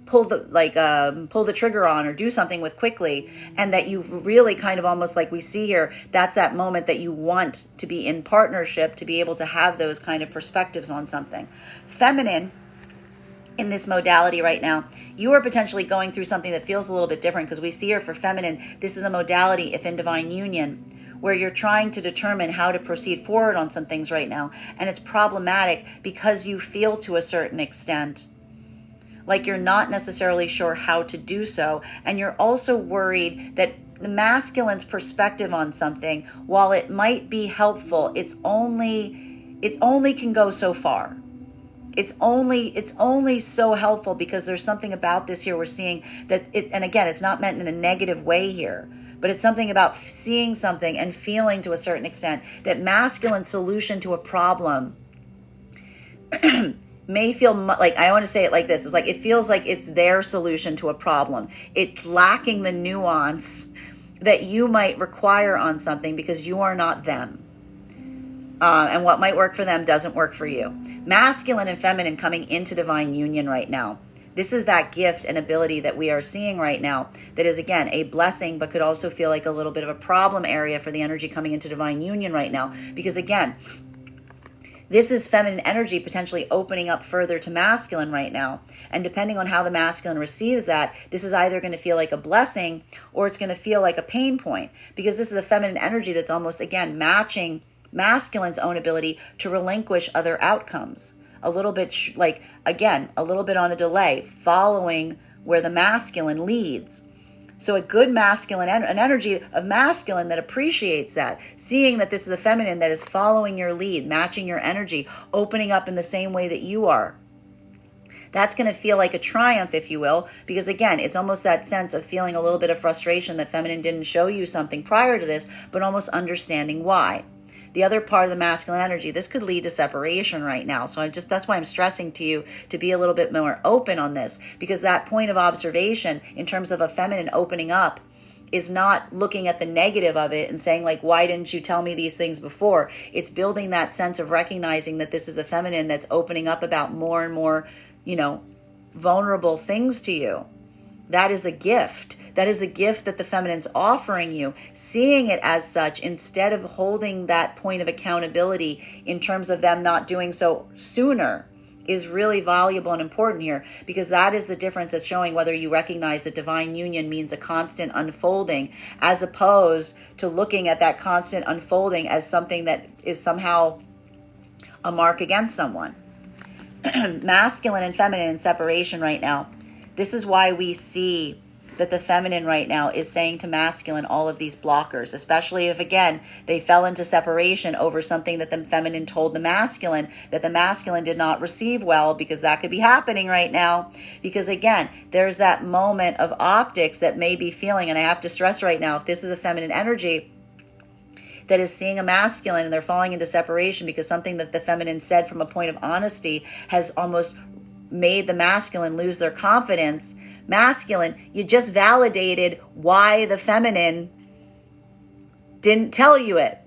pull the trigger on or do something with quickly, and that you really kind of almost like we see here, that's that moment that you want to be in partnership to be able to have those kind of perspectives on something. Feminine, in this modality right now, you are potentially going through something that feels a little bit different because we see here for feminine, this is a modality, if in divine union, where you're trying to determine how to proceed forward on some things right now. And it's problematic because you feel to a certain extent like you're not necessarily sure how to do so. And you're also worried that the masculine's perspective on something, while it might be helpful, it only can go so far. It's only so helpful because there's something about this here we're seeing that and again, it's not meant in a negative way here, but it's something about seeing something and feeling to a certain extent that masculine solution to a problem may feel like, I want to say it like this, it's like it feels like it's their solution to a problem. It's lacking the nuance that you might require on something because you are not them. And what might work for them doesn't work for you. Masculine and feminine coming into divine union right now. This is that gift and ability that we are seeing right now that is, again, a blessing, but could also feel like a little bit of a problem area for the energy coming into divine union right now. Because, again, this is feminine energy potentially opening up further to masculine right now. And depending on how the masculine receives that, this is either going to feel like a blessing or it's going to feel like a pain point. Because this is a feminine energy that's almost, again, matching masculine's own ability to relinquish other outcomes. A little bit a little bit on a delay, following where the masculine leads. So a good masculine, an energy of masculine that appreciates that, seeing that this is a feminine that is following your lead, matching your energy, opening up in the same way that you are. That's going to feel like a triumph, if you will, because again, it's almost that sense of feeling a little bit of frustration that feminine didn't show you something prior to this, but almost understanding why. The other part of the masculine energy, this could lead to separation right now. So that's why I'm stressing to you to be a little bit more open on this, because that point of observation in terms of a feminine opening up is not looking at the negative of it and saying like, why didn't you tell me these things before? It's building that sense of recognizing that this is a feminine that's opening up about more and more, vulnerable things to you. That is a gift. That is a gift that the feminine's offering you, seeing it as such instead of holding that point of accountability in terms of them not doing so sooner is really valuable and important here, because that is the difference that's showing whether you recognize that divine union means a constant unfolding as opposed to looking at that constant unfolding as something that is somehow a mark against someone. Masculine and feminine in separation right now. This is why we see that the feminine right now is saying to masculine all of these blockers, especially if, again, they fell into separation over something that the feminine told the masculine that the masculine did not receive well, because that could be happening right now. Because, again, there's that moment of optics that may be feeling, and I have to stress right now, if this is a feminine energy, that is seeing a masculine and they're falling into separation because something that the feminine said from a point of honesty has almost made the masculine lose their confidence. Masculine, you just validated why the feminine didn't tell you it.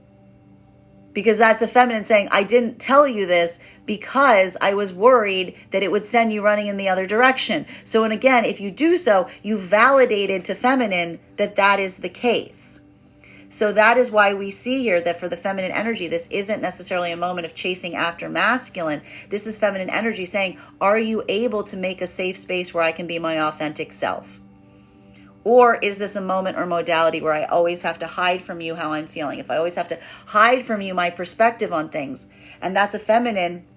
Because that's a feminine saying, I didn't tell you this because I was worried that it would send you running in the other direction. So, and again, if you do so, you validated to feminine that that is the case. So that is why we see here that for the feminine energy, this isn't necessarily a moment of chasing after masculine. This is feminine energy saying, are you able to make a safe space where I can be my authentic self? Or is this a moment or modality where I always have to hide from you how I'm feeling? If I always have to hide from you my perspective on things, and that's a feminine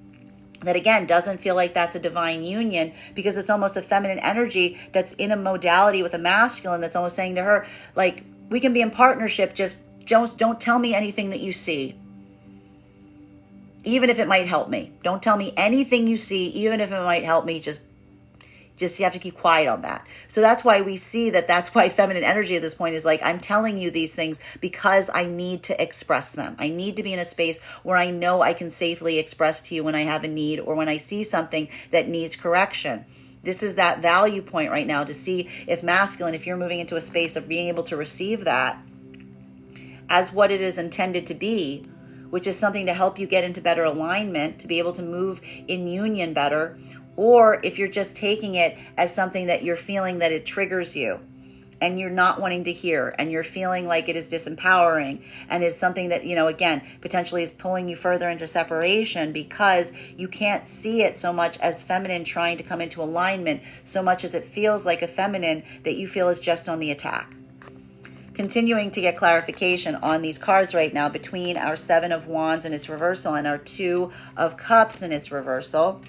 that, again, doesn't feel like that's a divine union, because it's almost a feminine energy that's in a modality with a masculine that's almost saying to her, like, we can be in partnership, just don't tell me anything that you see, even if it might help me. Don't tell me anything you see, even if it might help me. Just you have to keep quiet on that. So that's why we see that that's why feminine energy at this point is like, I'm telling you these things because I need to express them. I need to be in a space where I know I can safely express to you when I have a need or when I see something that needs correction. This is that value point right now to see if masculine, if you're moving into a space of being able to receive that as what it is intended to be, which is something to help you get into better alignment, to be able to move in union better, or if you're just taking it as something that you're feeling that it triggers you and you're not wanting to hear and you're feeling like it is disempowering and it's something that, again, potentially is pulling you further into separation because you can't see it so much as feminine trying to come into alignment, so much as it feels like a feminine that you feel is just on the attack. Continuing to get clarification on these cards right now between our Seven of Wands and its reversal and our Two of Cups and its reversal.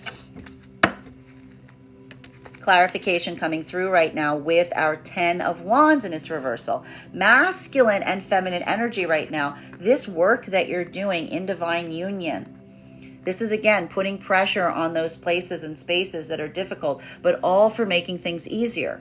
Clarification coming through right now with our 10 of Wands in its reversal. Masculine and feminine energy right now. This work that you're doing in divine union. This is, again, putting pressure on those places and spaces that are difficult, but all for making things easier.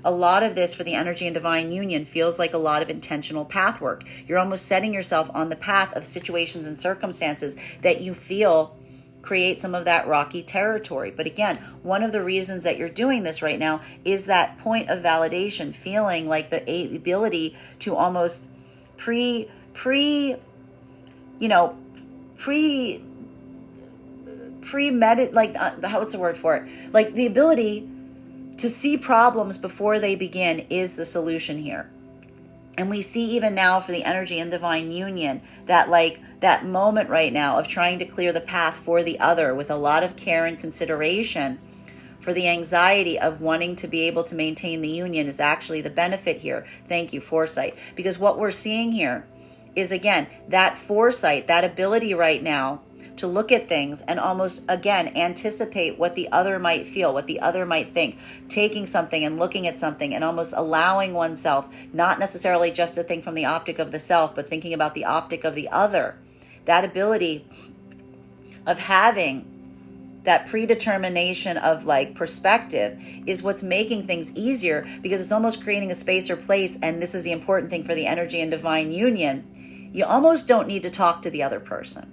A lot of this for the energy in divine union feels like a lot of intentional path work. You're almost setting yourself on the path of situations and circumstances that you feel create some of that rocky territory. But again, one of the reasons that you're doing this right now is that point of validation, feeling like the ability to almost premedit, like, what's the word for it? Like the ability to see problems before they begin is the solution here. And we see even now for the energy in divine union that like that moment right now of trying to clear the path for the other with a lot of care and consideration for the anxiety of wanting to be able to maintain the union is actually the benefit here. Thank you, foresight. Because what we're seeing here is, again, that foresight, that ability right now to look at things and almost, again, anticipate what the other might feel, what the other might think, taking something and looking at something and almost allowing oneself, not necessarily just to think from the optic of the self, but thinking about the optic of the other. That ability of having that predetermination of like perspective is what's making things easier, because it's almost creating a space or place. And this is the important thing for the energy in divine union. You almost don't need to talk to the other person.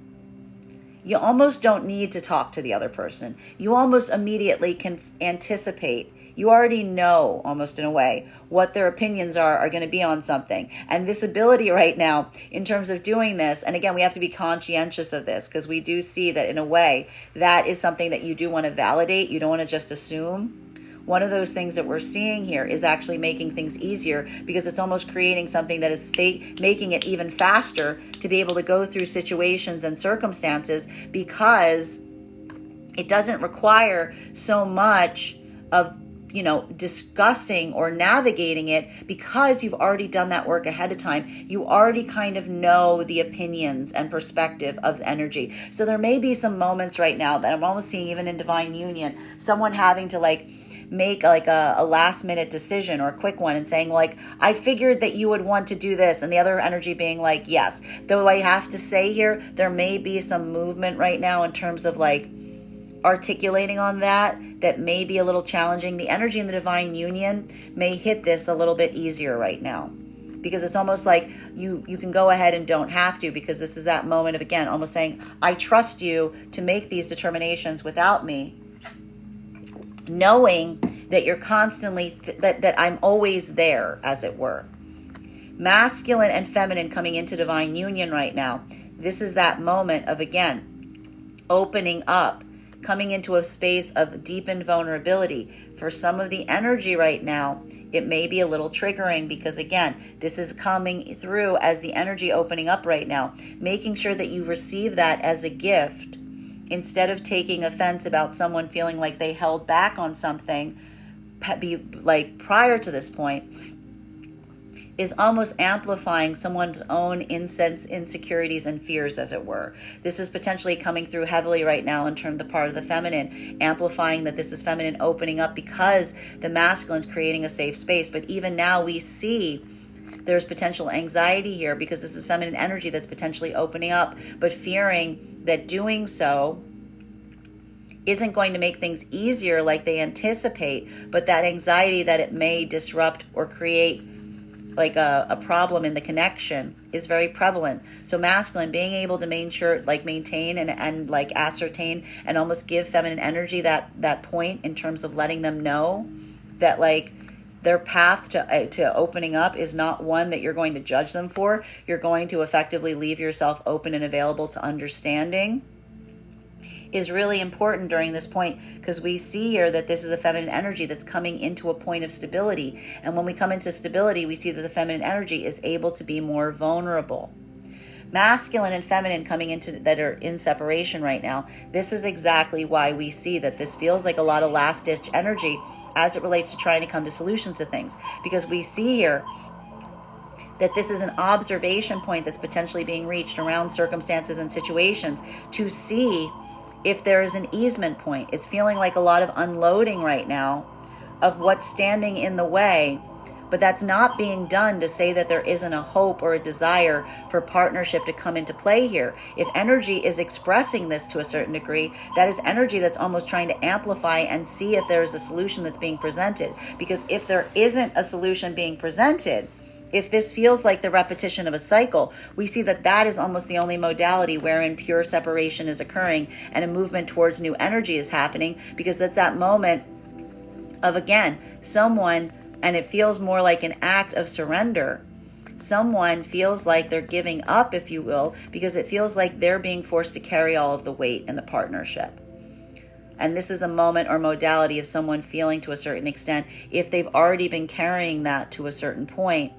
You almost don't need to talk to the other person. You almost immediately can anticipate. You already know, almost in a way, what their opinions are going to be on something. And this ability right now, in terms of doing this, and again, we have to be conscientious of this, because we do see that in a way, that is something that you do want to validate. You don't want to just assume. One of those things that we're seeing here is actually making things easier, because it's almost creating something that is making it even faster to be able to go through situations and circumstances, because it doesn't require so much of discussing or navigating it, because you've already done that work ahead of time. You already kind of know the opinions and perspective of energy. So there may be some moments right now that I'm almost seeing, even in divine union, someone having to make a last minute decision or a quick one and saying like, I figured that you would want to do this, and the other energy being like, yes. Though I have to say here, there may be some movement right now in terms of like articulating on that may be a little challenging. The energy in the divine union may hit this a little bit easier right now. because it's almost like you can go ahead and don't have to, because this is that moment of, again, almost saying, I trust you to make these determinations without me, knowing that you're constantly, that I'm always there, as it were. Masculine and feminine coming into divine union right now. This is that moment of, again, opening up, coming into a space of deepened vulnerability. For some of the energy right now, it may be a little triggering, because again, this is coming through as the energy opening up right now, making sure that you receive that as a gift instead of taking offense about someone feeling like they held back on something like prior to this point, is almost amplifying someone's own insecurities and fears, as it were. This is potentially coming through heavily right now in terms of the part of the feminine, amplifying that this is feminine opening up because the masculine's creating a safe space. But even now we see there's potential anxiety here, because this is feminine energy that's potentially opening up, but fearing that doing so isn't going to make things easier like they anticipate, but that anxiety that it may disrupt or create like a problem in the connection is very prevalent. So masculine being able to maintain and like ascertain and almost give feminine energy that point in terms of letting them know that like their path to opening up is not one that you're going to judge them for. You're going to effectively leave yourself open and available to understanding, is really important during this point, because we see here that this is a feminine energy that's coming into a point of stability. And when we come into stability, we see that the feminine energy is able to be more vulnerable. Masculine and feminine coming into that are in separation right now. This is exactly why we see that this feels like a lot of last-ditch energy as it relates to trying to come to solutions to things, because we see here that this is an observation point that's potentially being reached around circumstances and situations to see if there is an easement point. It's feeling like a lot of unloading right now of what's standing in the way, but that's not being done to say that there isn't a hope or a desire for partnership to come into play here. If energy is expressing this to a certain degree, that is energy that's almost trying to amplify and see if there is a solution that's being presented. Because if there isn't a solution being presented, if this feels like the repetition of a cycle, we see that that is almost the only modality wherein pure separation is occurring and a movement towards new energy is happening, because that's that moment of, again, someone, and it feels more like an act of surrender. Someone feels like they're giving up, if you will, because it feels like they're being forced to carry all of the weight in the partnership. And this is a moment or modality of someone feeling to a certain extent, if they've already been carrying that to a certain point,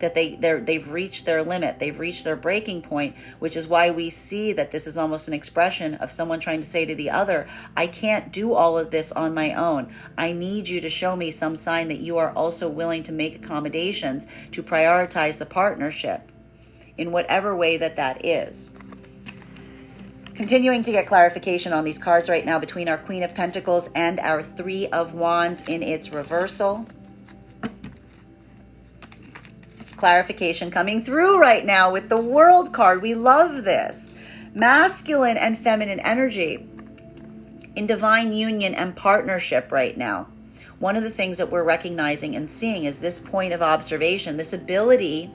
that they've reached their limit, they've reached their breaking point, which is why we see that this is almost an expression of someone trying to say to the other, I can't do all of this on my own. I need you to show me some sign that you are also willing to make accommodations to prioritize the partnership in whatever way that is. Continuing to get clarification on these cards right now between our Queen of Pentacles and our Three of Wands in its reversal. Clarification coming through right now with the World card. We love this. Masculine and feminine energy in divine union and partnership right now. One of the things that we're recognizing and seeing is this point of observation, this ability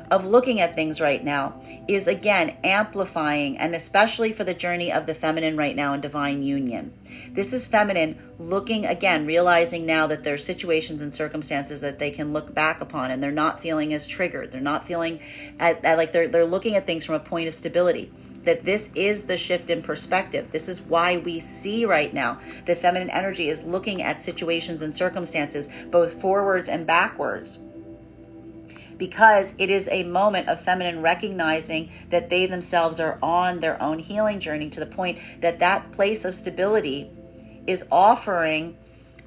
of looking at things right now is, again, amplifying, and especially for the journey of the feminine right now in divine union. This is feminine looking, again, realizing now that there are situations and circumstances that they can look back upon, and they're not feeling as triggered. They're not feeling like they're looking at things from a point of stability. That this is the shift in perspective. This is why we see right now that feminine energy is looking at situations and circumstances both forwards and backwards, because it is a moment of feminine recognizing that they themselves are on their own healing journey to the point that that place of stability is offering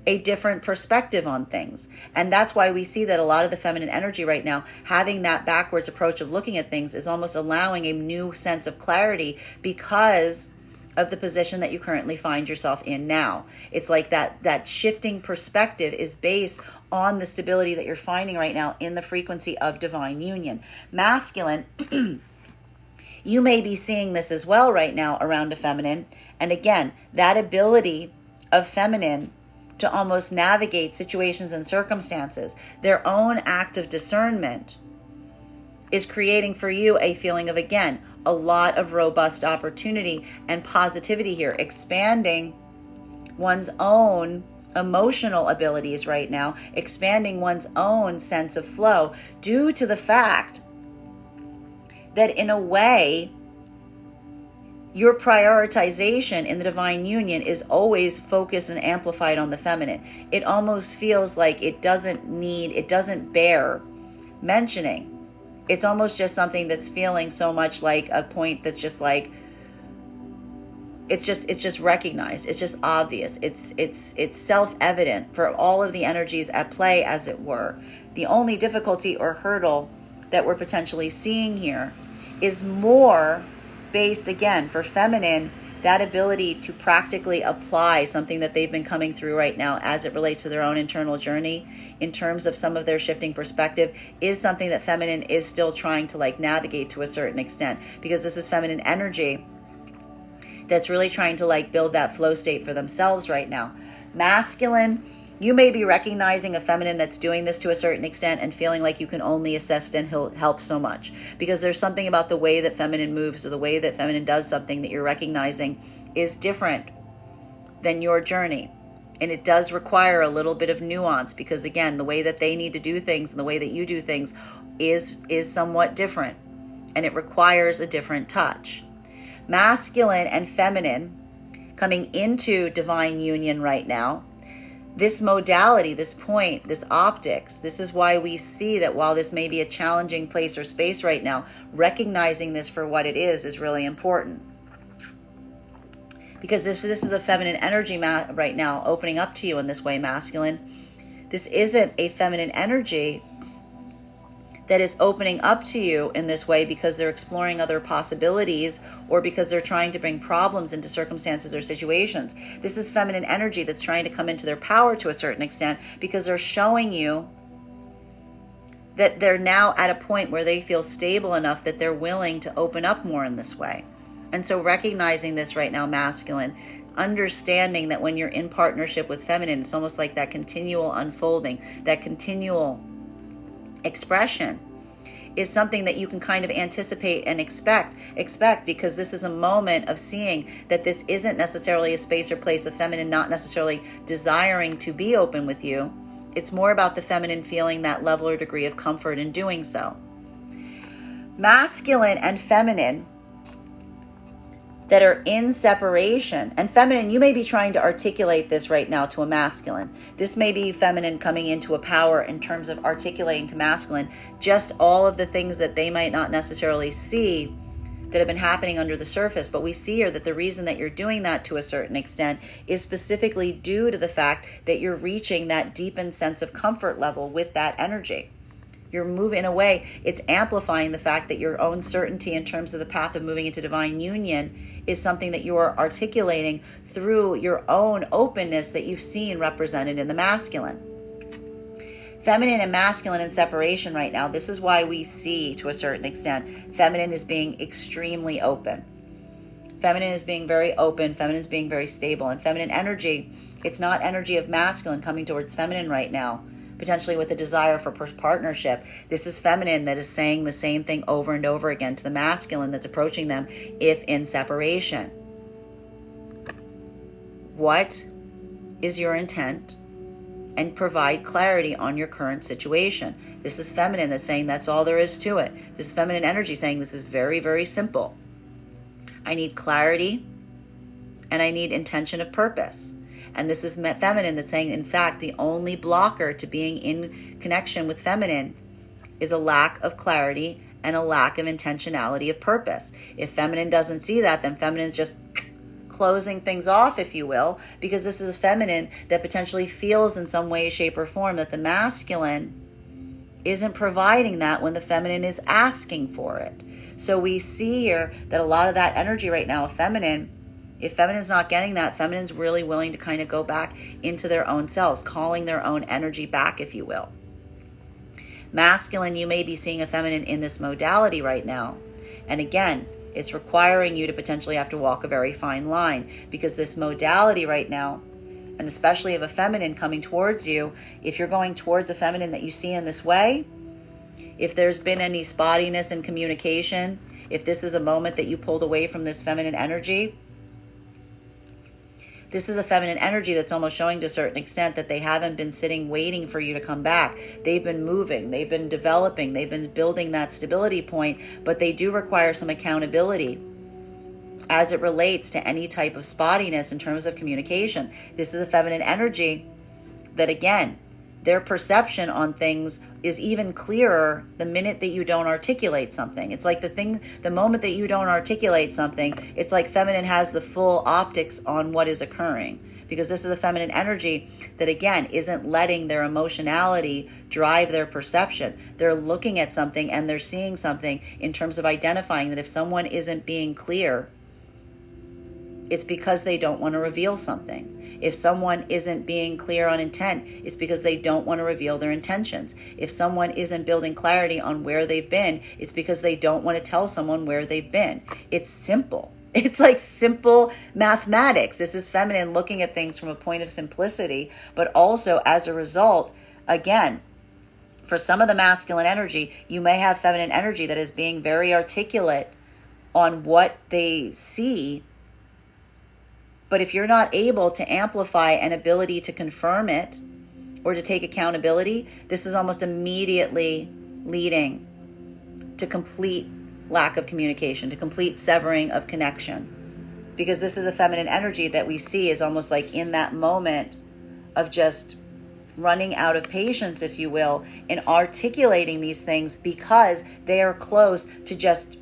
a different perspective on things. And that's why we see that a lot of the feminine energy right now, having that backwards approach of looking at things, is almost allowing a new sense of clarity because of the position that you currently find yourself in now. It's like that shifting perspective is based on the stability that you're finding right now in the frequency of divine union. Masculine, you may be seeing this as well right now around a feminine. And again, that ability of feminine to almost navigate situations and circumstances. Their own act of discernment is creating for you a feeling of, again, a lot of robust opportunity and positivity here, expanding one's own emotional abilities right now, expanding one's own sense of flow, due to the fact that in a way, your prioritization in the divine union is always focused and amplified on the feminine. It almost feels like it doesn't bear mentioning. It's almost just something that's feeling so much like a point that's just like, it's just recognized. It's just obvious. It's self-evident for all of the energies at play, as it were. The only difficulty or hurdle that we're potentially seeing here is more based, again, for feminine, that ability to practically apply something that they've been coming through right now as it relates to their own internal journey in terms of some of their shifting perspective, is something that feminine is still trying to like navigate to a certain extent, because this is feminine energy that's really trying to like build that flow state for themselves right now. Masculine, you may be recognizing a feminine that's doing this to a certain extent and feeling like you can only assist and help so much, because there's something about the way that feminine moves or the way that feminine does something that you're recognizing is different than your journey. And it does require a little bit of nuance, because again, the way that they need to do things and the way that you do things is somewhat different, and it requires a different touch. Masculine and feminine coming into divine union right now, this modality, this point, this optics, this is why we see that while this may be a challenging place or space right now, recognizing this for what it is really important. Because this is a feminine energy right now opening up to you in this way, masculine. This isn't a feminine energy that is opening up to you in this way because they're exploring other possibilities or because they're trying to bring problems into circumstances or situations. This is feminine energy that's trying to come into their power to a certain extent, because they're showing you that they're now at a point where they feel stable enough that they're willing to open up more in this way. And so recognizing this right now, masculine, understanding that when you're in partnership with feminine, it's almost like that continual unfolding, that continual expression is something that you can kind of anticipate and expect, because this is a moment of seeing that this isn't necessarily a space or place of feminine not necessarily desiring to be open with you. It's more about the feminine feeling that level or degree of comfort in doing so. Masculine and feminine that are in separation, and feminine, you may be trying to articulate this right now to a masculine. This may be feminine coming into a power in terms of articulating to masculine just all of the things that they might not necessarily see that have been happening under the surface. But we see here that the reason that you're doing that to a certain extent is specifically due to the fact that you're reaching that deepened sense of comfort level with that energy. You're moving in a way, it's amplifying the fact that your own certainty in terms of the path of moving into divine union is something that you are articulating through your own openness that you've seen represented in the masculine. Feminine and masculine in separation right now, this is why we see, to a certain extent, feminine is being extremely open. Feminine is being very open, feminine is being very stable. And feminine energy, it's not energy of masculine coming towards feminine right now, potentially with a desire for partnership. This is feminine that is saying the same thing over and over again to the masculine that's approaching them if in separation. What is your intent? And provide clarity on your current situation. This is feminine that's saying that's all there is to it. This is feminine energy saying this is very, very simple. I need clarity and I need intention of purpose. And this is feminine that's saying, in fact, the only blocker to being in connection with feminine is a lack of clarity and a lack of intentionality of purpose. If feminine doesn't see that, then feminine is just closing things off, if you will, because this is a feminine that potentially feels in some way, shape, or form that the masculine isn't providing that when the feminine is asking for it. So we see here that a lot of that energy right now of feminine, if feminine's not getting that, feminine's really willing to kind of go back into their own selves, calling their own energy back, if you will. Masculine, you may be seeing a feminine in this modality right now. And again, it's requiring you to potentially have to walk a very fine line, because this modality right now and especially of a feminine coming towards you, if you're going towards a feminine that you see in this way, if there's been any spottiness in communication, if this is a moment that you pulled away from this feminine energy, this is a feminine energy that's almost showing to a certain extent that they haven't been sitting waiting for you to come back. They've been moving, they've been developing, they've been building that stability point, but they do require some accountability as it relates to any type of spottiness in terms of communication. This is a feminine energy that, again, their perception on things is even clearer the minute that you don't articulate something. It's like the moment that you don't articulate something, it's like feminine has the full optics on what is occurring. Because this is a feminine energy that, again, isn't letting their emotionality drive their perception. They're looking at something and they're seeing something in terms of identifying that if someone isn't being clear, it's because they don't want to reveal something. If someone isn't being clear on intent, it's because they don't want to reveal their intentions. If someone isn't building clarity on where they've been, it's because they don't want to tell someone where they've been. It's simple. It's like simple mathematics. This is feminine looking at things from a point of simplicity, but also as a result, again, for some of the masculine energy, you may have feminine energy that is being very articulate on what they see. But if you're not able to amplify an ability to confirm it or to take accountability, this is almost immediately leading to complete lack of communication, to complete severing of connection. Because this is a feminine energy that we see is almost like in that moment of just running out of patience, if you will, in articulating these things because they are close to just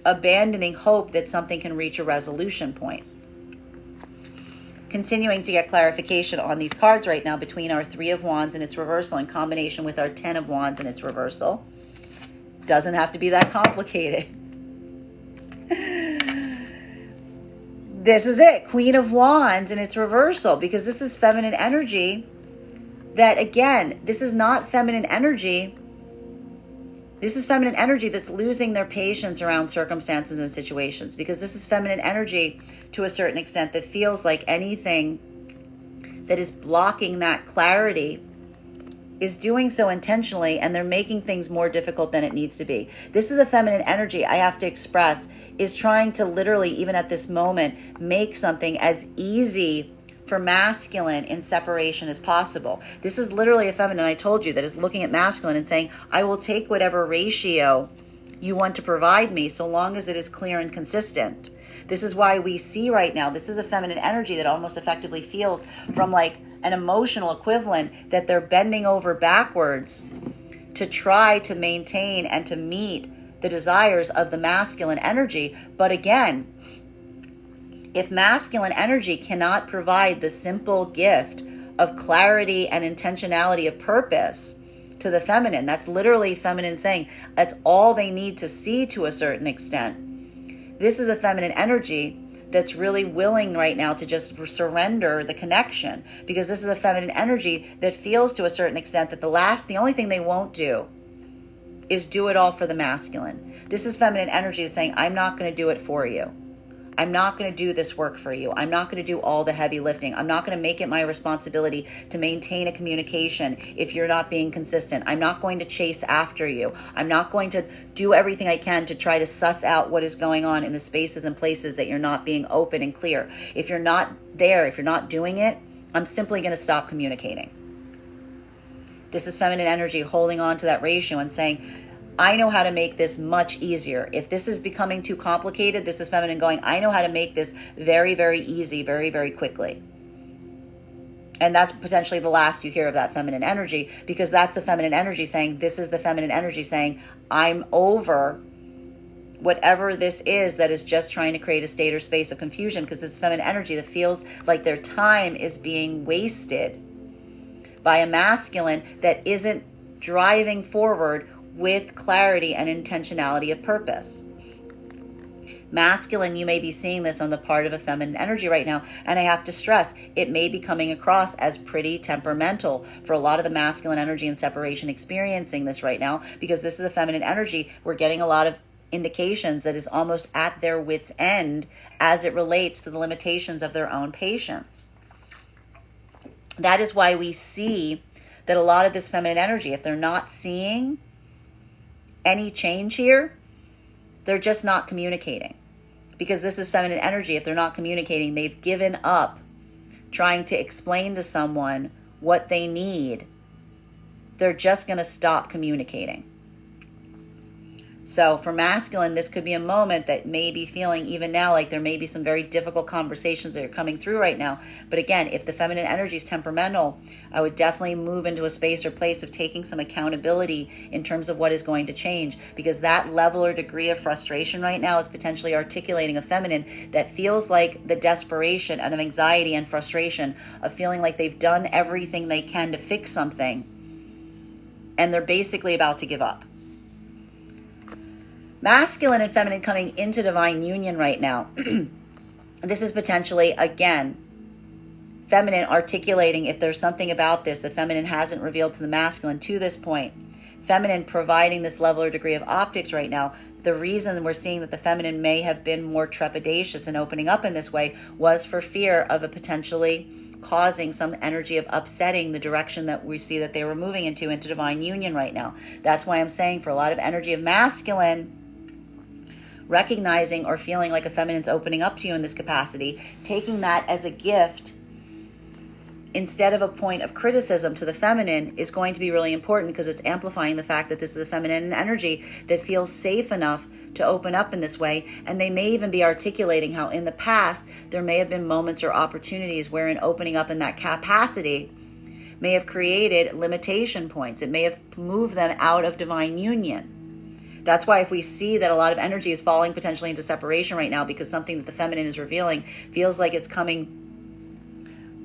abandoning hope that something can reach a resolution point. Continuing to get clarification on these cards right now between our Three of Wands and its reversal in combination with our Ten of Wands and its reversal. Doesn't have to be that complicated. This is it, Queen of Wands and its reversal, because this is feminine energy that, again, this is not feminine energy. This is feminine energy that's losing their patience around circumstances and situations, because this is feminine energy to a certain extent that feels like anything that is blocking that clarity is doing so intentionally, and they're making things more difficult than it needs to be. This is a feminine energy, I have to express, is trying to literally, even at this moment, make something as easy for masculine in separation as possible. This is literally a feminine, I told you, that is looking at masculine and saying, I will take whatever ratio you want to provide me so long as it is clear and consistent. This is why we see right now, this is a feminine energy that almost effectively feels from like an emotional equivalent that they're bending over backwards to try to maintain and to meet the desires of the masculine energy. But again, if masculine energy cannot provide the simple gift of clarity and intentionality of purpose to the feminine, that's literally feminine saying that's all they need to see to a certain extent. This is a feminine energy that's really willing right now to just surrender the connection, because this is a feminine energy that feels to a certain extent that the only thing they won't do is do it all for the masculine. This is feminine energy saying, I'm not going to do it for you. I'm not going to do this work for you. I'm not going to do all the heavy lifting. I'm not going to make it my responsibility to maintain a communication if you're not being consistent. I'm not going to chase after you. I'm not going to do everything I can to try to suss out what is going on in the spaces and places that you're not being open and clear. If you're not there, if you're not doing it, I'm simply going to stop communicating. This is feminine energy holding on to that ratio and saying, I know how to make this much easier. If this is becoming too complicated, this is feminine going, I know how to make this very, very easy, very, very quickly. And that's potentially the last you hear of that feminine energy, because that's the feminine energy saying, this is the feminine energy saying, I'm over whatever this is that is just trying to create a state or space of confusion, because this is feminine energy that feels like their time is being wasted by a masculine that isn't driving forward with clarity and intentionality of purpose. Masculine, you may be seeing this on the part of a feminine energy right now, and I have to stress, it may be coming across as pretty temperamental for a lot of the masculine energy and separation experiencing this right now, because this is a feminine energy. We're getting a lot of indications that is almost at their wit's end as it relates to the limitations of their own patience. That is why we see that a lot of this feminine energy, if they're not seeing any change here, they're just not communicating. Because this is feminine energy. If they're not communicating, they've given up trying to explain to someone what they need. They're just going to stop communicating. So for masculine, this could be a moment that may be feeling even now like there may be some very difficult conversations that are coming through right now. But again, if the feminine energy is temperamental, I would definitely move into a space or place of taking some accountability in terms of what is going to change, because that level or degree of frustration right now is potentially articulating a feminine that feels like the desperation and of anxiety and frustration of feeling like they've done everything they can to fix something and they're basically about to give up. Masculine and feminine coming into divine union right now. This is potentially, again, feminine articulating if there's something about this the feminine hasn't revealed to the masculine to this point. Feminine providing this level or degree of optics right now. The reason we're seeing that the feminine may have been more trepidatious in opening up in this way was for fear of a potentially causing some energy of upsetting the direction that we see that they were moving into divine union right now. That's why I'm saying for a lot of energy of masculine, recognizing or feeling like a feminine's opening up to you in this capacity, taking that as a gift instead of a point of criticism to the feminine is going to be really important, because it's amplifying the fact that this is a feminine energy that feels safe enough to open up in this way. And they may even be articulating how in the past there may have been moments or opportunities wherein opening up in that capacity may have created limitation points. It may have moved them out of divine union. That's why if we see that a lot of energy is falling potentially into separation right now because something that the feminine is revealing feels like it's coming,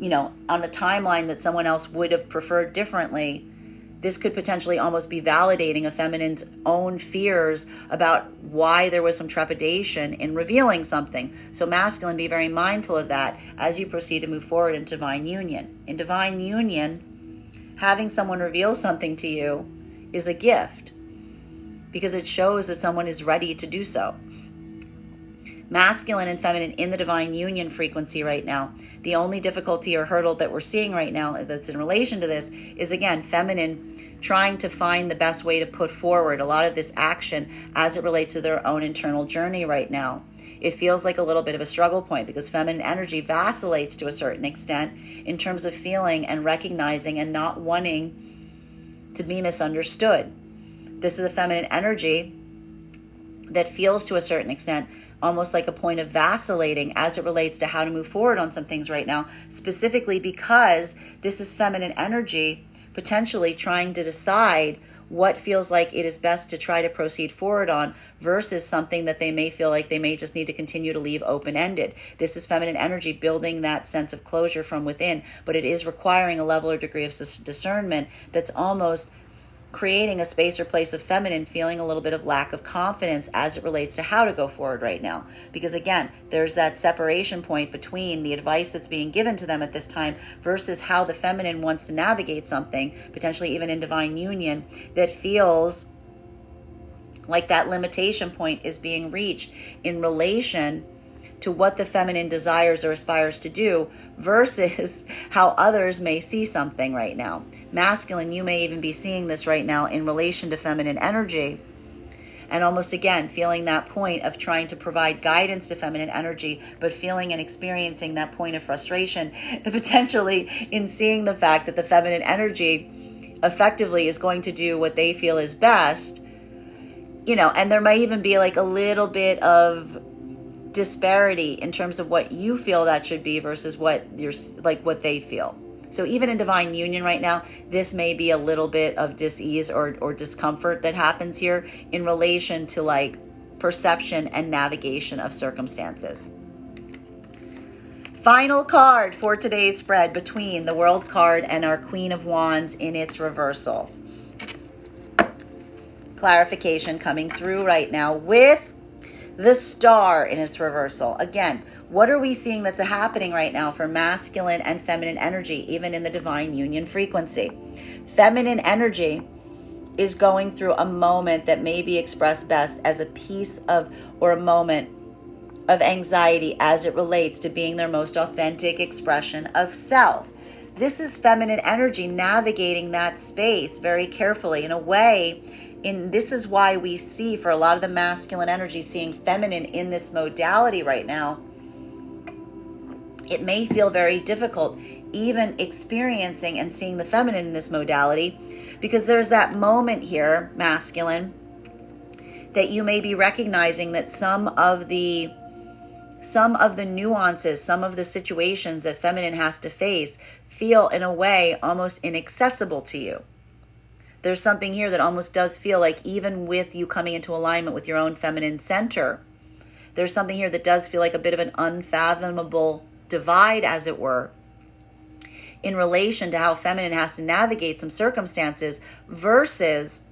on a timeline that someone else would have preferred differently, this could potentially almost be validating a feminine's own fears about why there was some trepidation in revealing something. So masculine, be very mindful of that as you proceed to move forward in divine union. In divine union, having someone reveal something to you is a gift, because it shows that someone is ready to do so. Masculine and feminine in the divine union frequency right now. The only difficulty or hurdle that we're seeing right now that's in relation to this is, again, feminine trying to find the best way to put forward a lot of this action as it relates to their own internal journey right now. It feels like a little bit of a struggle point because feminine energy vacillates to a certain extent in terms of feeling and recognizing and not wanting to be misunderstood. This is a feminine energy that feels to a certain extent almost like a point of vacillating as it relates to how to move forward on some things right now, specifically because this is feminine energy potentially trying to decide what feels like it is best to try to proceed forward on versus something that they may feel like they may just need to continue to leave open-ended. This is feminine energy building that sense of closure from within, but it is requiring a level or degree of discernment that's almost creating a space or place of feminine feeling a little bit of lack of confidence as it relates to how to go forward right now. Because again, there's that separation point between the advice that's being given to them at this time versus how the feminine wants to navigate something, potentially even in divine union, that feels like that limitation point is being reached in relation to what the feminine desires or aspires to do versus how others may see something right now. Masculine, you may even be seeing this right now in relation to feminine energy, and almost again feeling that point of trying to provide guidance to feminine energy, but feeling and experiencing that point of frustration potentially in seeing the fact that the feminine energy effectively is going to do what they feel is best, and there might even be like a little bit of disparity in terms of what you feel that should be versus what what they feel. So even in divine union right now, this may be a little bit of dis-ease or discomfort that happens here in relation to like perception and navigation of circumstances. Final card for today's spread between the World card and our Queen of Wands in its reversal. Clarification coming through right now with the Star in its reversal. Again, what are we seeing that's happening right now for masculine and feminine energy, even in the divine union frequency? Feminine energy is going through a moment that may be expressed best as a piece of or a moment of anxiety as it relates to being their most authentic expression of self. this is feminine energy navigating that space very carefully in a way. And this is why we see, for a lot of the masculine energy, seeing feminine in this modality right now, it may feel very difficult even experiencing and seeing the feminine in this modality, because there's that moment here, masculine, that you may be recognizing that some of the nuances, some of the situations that feminine has to face feel in a way almost inaccessible to you. There's something here that almost does feel like, even with you coming into alignment with your own feminine center, there's something here that does feel like a bit of an unfathomable divide, as it were, in relation to how feminine has to navigate some circumstances versus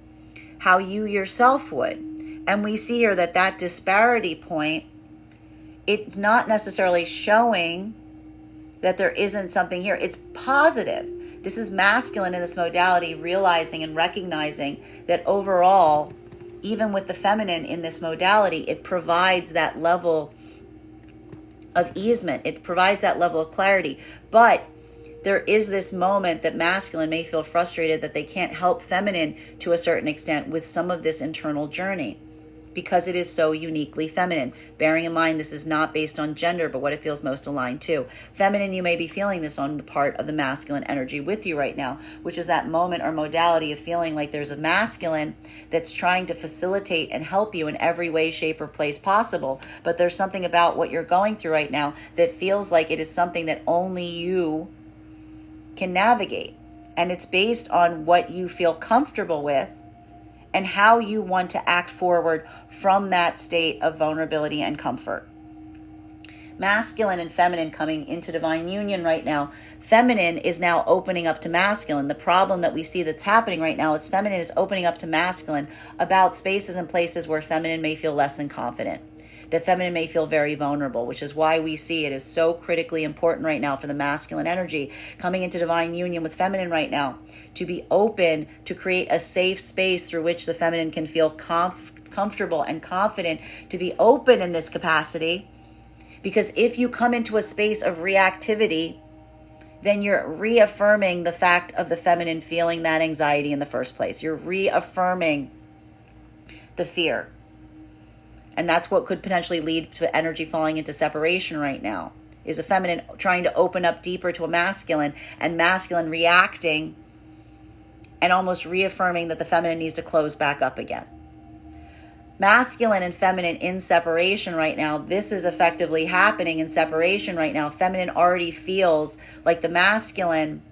how you yourself would. And we see here that that disparity point, it's not necessarily showing that there isn't something here. It's positive. This is masculine in this modality, realizing and recognizing that overall, even with the feminine in this modality, it provides that level of easement. It provides that level of clarity. But there is this moment that masculine may feel frustrated that they can't help feminine to a certain extent with some of this internal journey, because it is so uniquely feminine. Bearing in mind, this is not based on gender, but what it feels most aligned to. Feminine, you may be feeling this on the part of the masculine energy with you right now, which is that moment or modality of feeling like there's a masculine that's trying to facilitate and help you in every way, shape, or place possible. But there's something about what you're going through right now that feels like it is something that only you can navigate. And it's based on what you feel comfortable with and how you want to act forward from that state of vulnerability and comfort. Masculine and feminine coming into divine union right now. Feminine is now opening up to masculine. The problem that we see that's happening right now is feminine is opening up to masculine about spaces and places where feminine may feel less than confident. That feminine may feel very vulnerable, which is why we see it is so critically important right now for the masculine energy coming into divine union with feminine right now to be open to create a safe space through which the feminine can feel comfortable and confident to be open in this capacity. Because if you come into a space of reactivity, then you're reaffirming the fact of the feminine feeling that anxiety in the first place. You're reaffirming the fear. And that's what could potentially lead to energy falling into separation right now, is a feminine trying to open up deeper to a masculine, and masculine reacting and almost reaffirming that the feminine needs to close back up again. Masculine and feminine in separation right now. This is effectively happening in separation right now. Feminine already feels like the masculine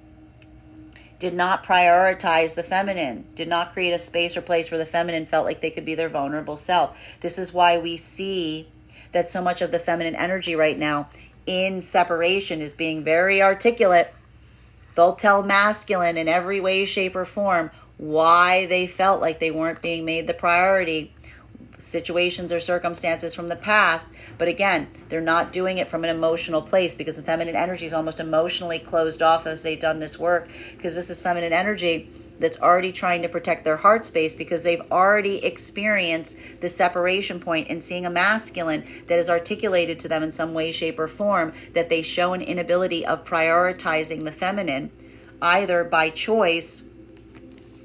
did not prioritize the feminine, did not create a space or place where the feminine felt like they could be their vulnerable self. This is why we see that so much of the feminine energy right now in separation is being very articulate. They'll tell masculine in every way, shape, or form why they felt like they weren't being made the priority, situations or circumstances from the past. But again, they're not doing it from an emotional place, because the feminine energy is almost emotionally closed off as they've done this work, because this is feminine energy that's already trying to protect their heart space, because they've already experienced the separation point and seeing a masculine that is articulated to them in some way, shape, or form that they show an inability of prioritizing the feminine, either by choice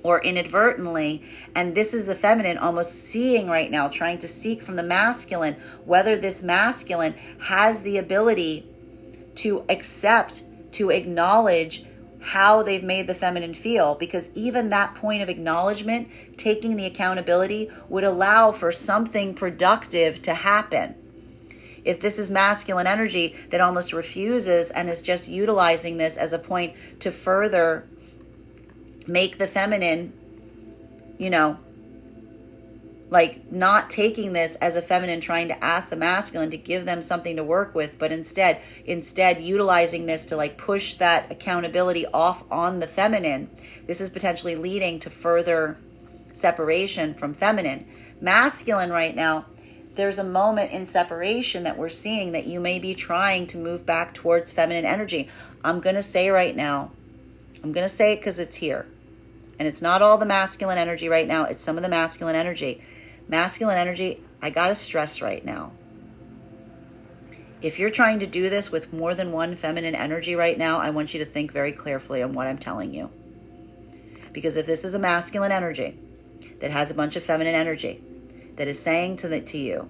or inadvertently. And this is the feminine almost seeing right now, trying to seek from the masculine whether this masculine has the ability to accept, to acknowledge how they've made the feminine feel, because even that point of acknowledgement, taking the accountability, would allow for something productive to happen. If this is masculine energy that almost refuses and is just utilizing this as a point to further make the feminine, like not taking this as a feminine trying to ask the masculine to give them something to work with, but instead utilizing this to like push that accountability off on the feminine, this is potentially leading to further separation from feminine. Masculine right now, there's a moment in separation that we're seeing that you may be trying to move back towards feminine energy. I'm going to say right now, I'm going to say it because it's here. And it's not all the masculine energy right now. It's some of the masculine energy. Masculine energy, I got to stress right now. If you're trying to do this with more than one feminine energy right now, I want you to think very carefully on what I'm telling you. Because if this is a masculine energy that has a bunch of feminine energy that is saying to you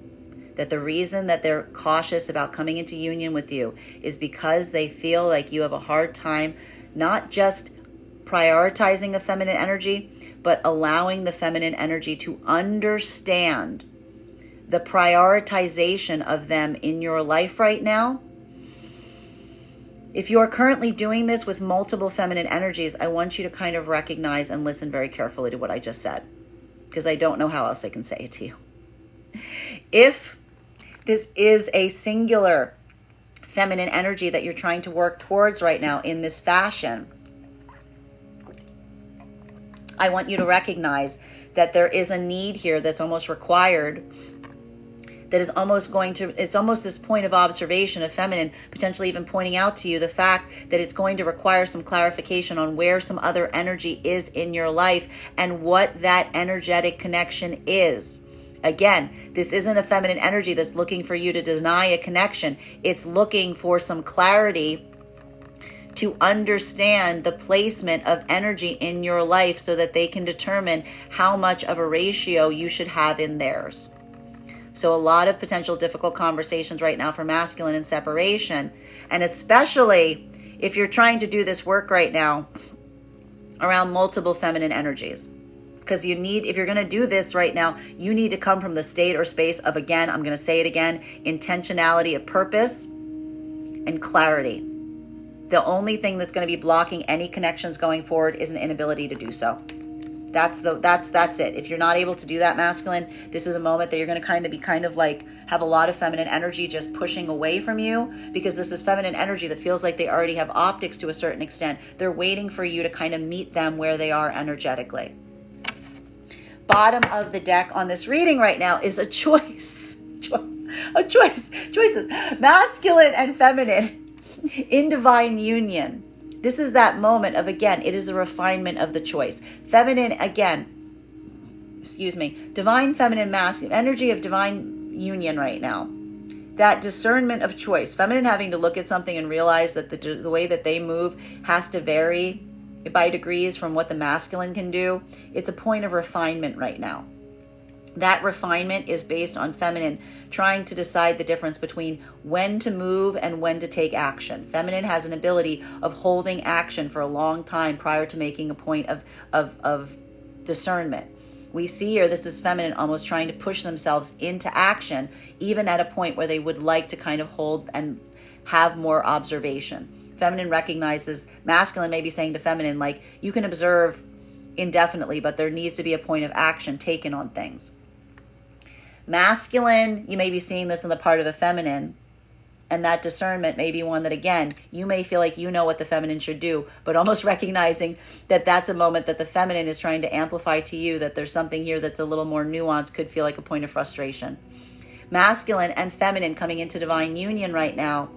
that the reason that they're cautious about coming into union with you is because they feel like you have a hard time not just prioritizing a feminine energy, but allowing the feminine energy to understand the prioritization of them in your life right now. If you are currently doing this with multiple feminine energies, I want you to kind of recognize and listen very carefully to what I just said, because I don't know how else I can say it to you. If this is a singular feminine energy that you're trying to work towards right now in this fashion, I want you to recognize that there is a need here that's almost required, that is almost going to, it's almost this point of observation of feminine, potentially even pointing out to you the fact that it's going to require some clarification on where some other energy is in your life and what that energetic connection is. Again, this isn't a feminine energy that's looking for you to deny a connection. It's looking for some clarity to understand the placement of energy in your life so that they can determine how much of a ratio you should have in theirs. So a lot of potential difficult conversations right now for masculine and separation. And especially if you're trying to do this work right now around multiple feminine energies. Because you need, if you're going to do this right now, you need to come from the state or space of, again, I'm going to say it again, intentionality of purpose and clarity. The only thing that's going to be blocking any connections going forward is an inability to do so. That's it. If you're not able to do that, masculine, this is a moment that you're going to kind of like have a lot of feminine energy just pushing away from you, because this is feminine energy that feels like they already have optics to a certain extent. They're waiting for you to kind of meet them where they are energetically. Bottom of the deck on this reading right now is a choice. Choices. Masculine and feminine in divine union. This is that moment of, again, it is the refinement of the choice. Feminine, divine, feminine, masculine, energy of divine union right now. That discernment of choice. Feminine having to look at something and realize that the way that they move has to vary by degrees from what the masculine can do. It's a point of refinement right now. That refinement is based on feminine trying to decide the difference between when to move and when to take action. Feminine has an ability of holding action for a long time prior to making a point of discernment. We see here, this is feminine almost trying to push themselves into action, even at a point where they would like to kind of hold and have more observation. Feminine recognizes, masculine may be saying to feminine, like, you can observe indefinitely, but there needs to be a point of action taken on things. Masculine, you may be seeing this on the part of a feminine, and that discernment may be one that, again, you may feel like you know what the feminine should do, but almost recognizing that that's a moment that the feminine is trying to amplify to you, that there's something here that's a little more nuanced, could feel like a point of frustration. Masculine and feminine coming into divine union right now.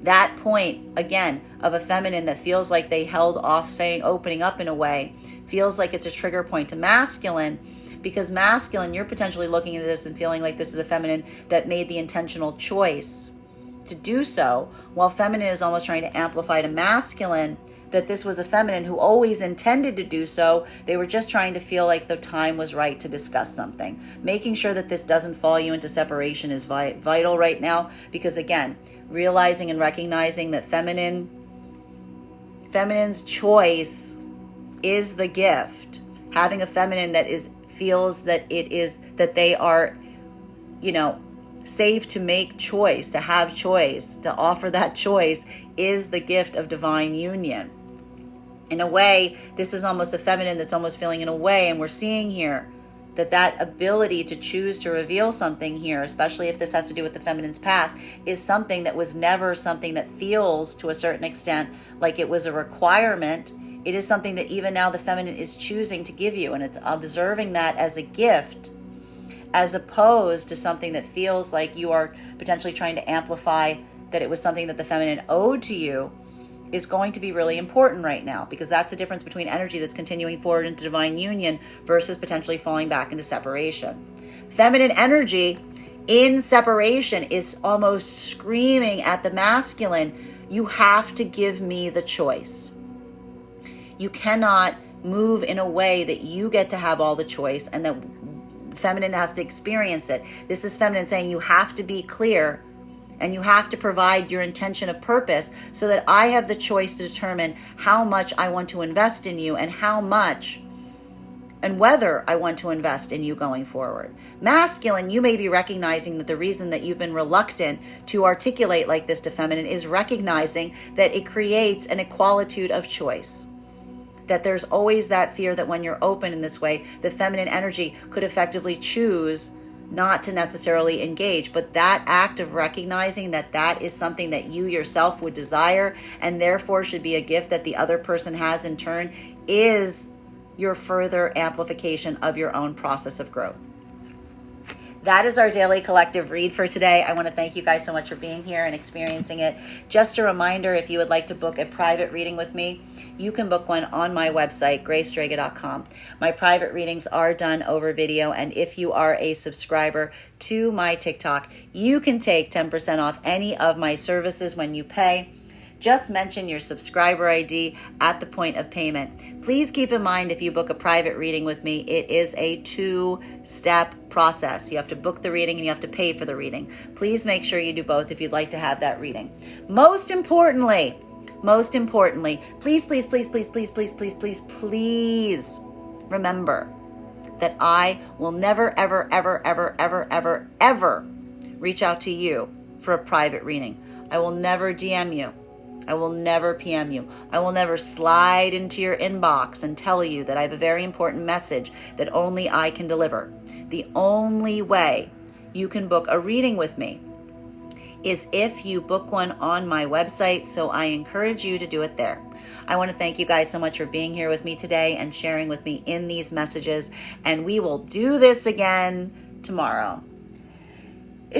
That point, again, of a feminine that feels like they held off saying opening up in a way, feels like it's a trigger point to masculine, because masculine, you're potentially looking at this and feeling like this is a feminine that made the intentional choice to do so, while feminine is almost trying to amplify to masculine that this was a feminine who always intended to do so. They were just trying to feel like the time was right to discuss something. Making sure that this doesn't fall you into separation is vital right now, because again, realizing and recognizing that feminine's choice is the gift. Having a feminine that feels that they are, safe to make choice, to have choice, to offer that choice, is the gift of divine union. In a way, this is almost a feminine that's almost feeling in a way, and we're seeing here that ability to choose to reveal something here, especially if this has to do with the feminine's past, is something that was never something that feels to a certain extent like it was a requirement. It is something that even now the feminine is choosing to give you, and it's observing that as a gift, as opposed to something that feels like you are potentially trying to amplify that it was something that the feminine owed to you, is going to be really important right now, because that's the difference between energy that's continuing forward into divine union versus potentially falling back into separation. Feminine energy in separation is almost screaming at the masculine, you have to give me the choice. You cannot move in a way that you get to have all the choice and that feminine has to experience it. This is feminine saying you have to be clear and you have to provide your intention of purpose so that I have the choice to determine how much I want to invest in you and how much and whether I want to invest in you going forward. Masculine, you may be recognizing that the reason that you've been reluctant to articulate like this to feminine is recognizing that it creates an equalitude of choice. That there's always that fear that when you're open in this way, the feminine energy could effectively choose not to necessarily engage. But that act of recognizing that that is something that you yourself would desire and therefore should be a gift that the other person has in turn is your further amplification of your own process of growth. That is our daily collective read for today. I want to thank you guys so much for being here and experiencing it. Just a reminder, if you would like to book a private reading with me, you can book one on my website, graystrega.com. My private readings are done over video, and if you are a subscriber to my TikTok, you can take 10% off any of my services when you pay. Just mention your subscriber ID at the point of payment. Please keep in mind, if you book a private reading with me, it is a 2-step process. You have to book the reading and you have to pay for the reading. Please make sure you do both if you'd like to have that reading. Most importantly, please remember that I will never, ever reach out to you for a private reading. I will never DM you. I will never PM you. I will never slide into your inbox and tell you that I have a very important message that only I can deliver. The only way you can book a reading with me is if you book one on my website, so I encourage you to do it there. I want to thank you guys so much for being here with me today and sharing with me in these messages, and we will do this again tomorrow.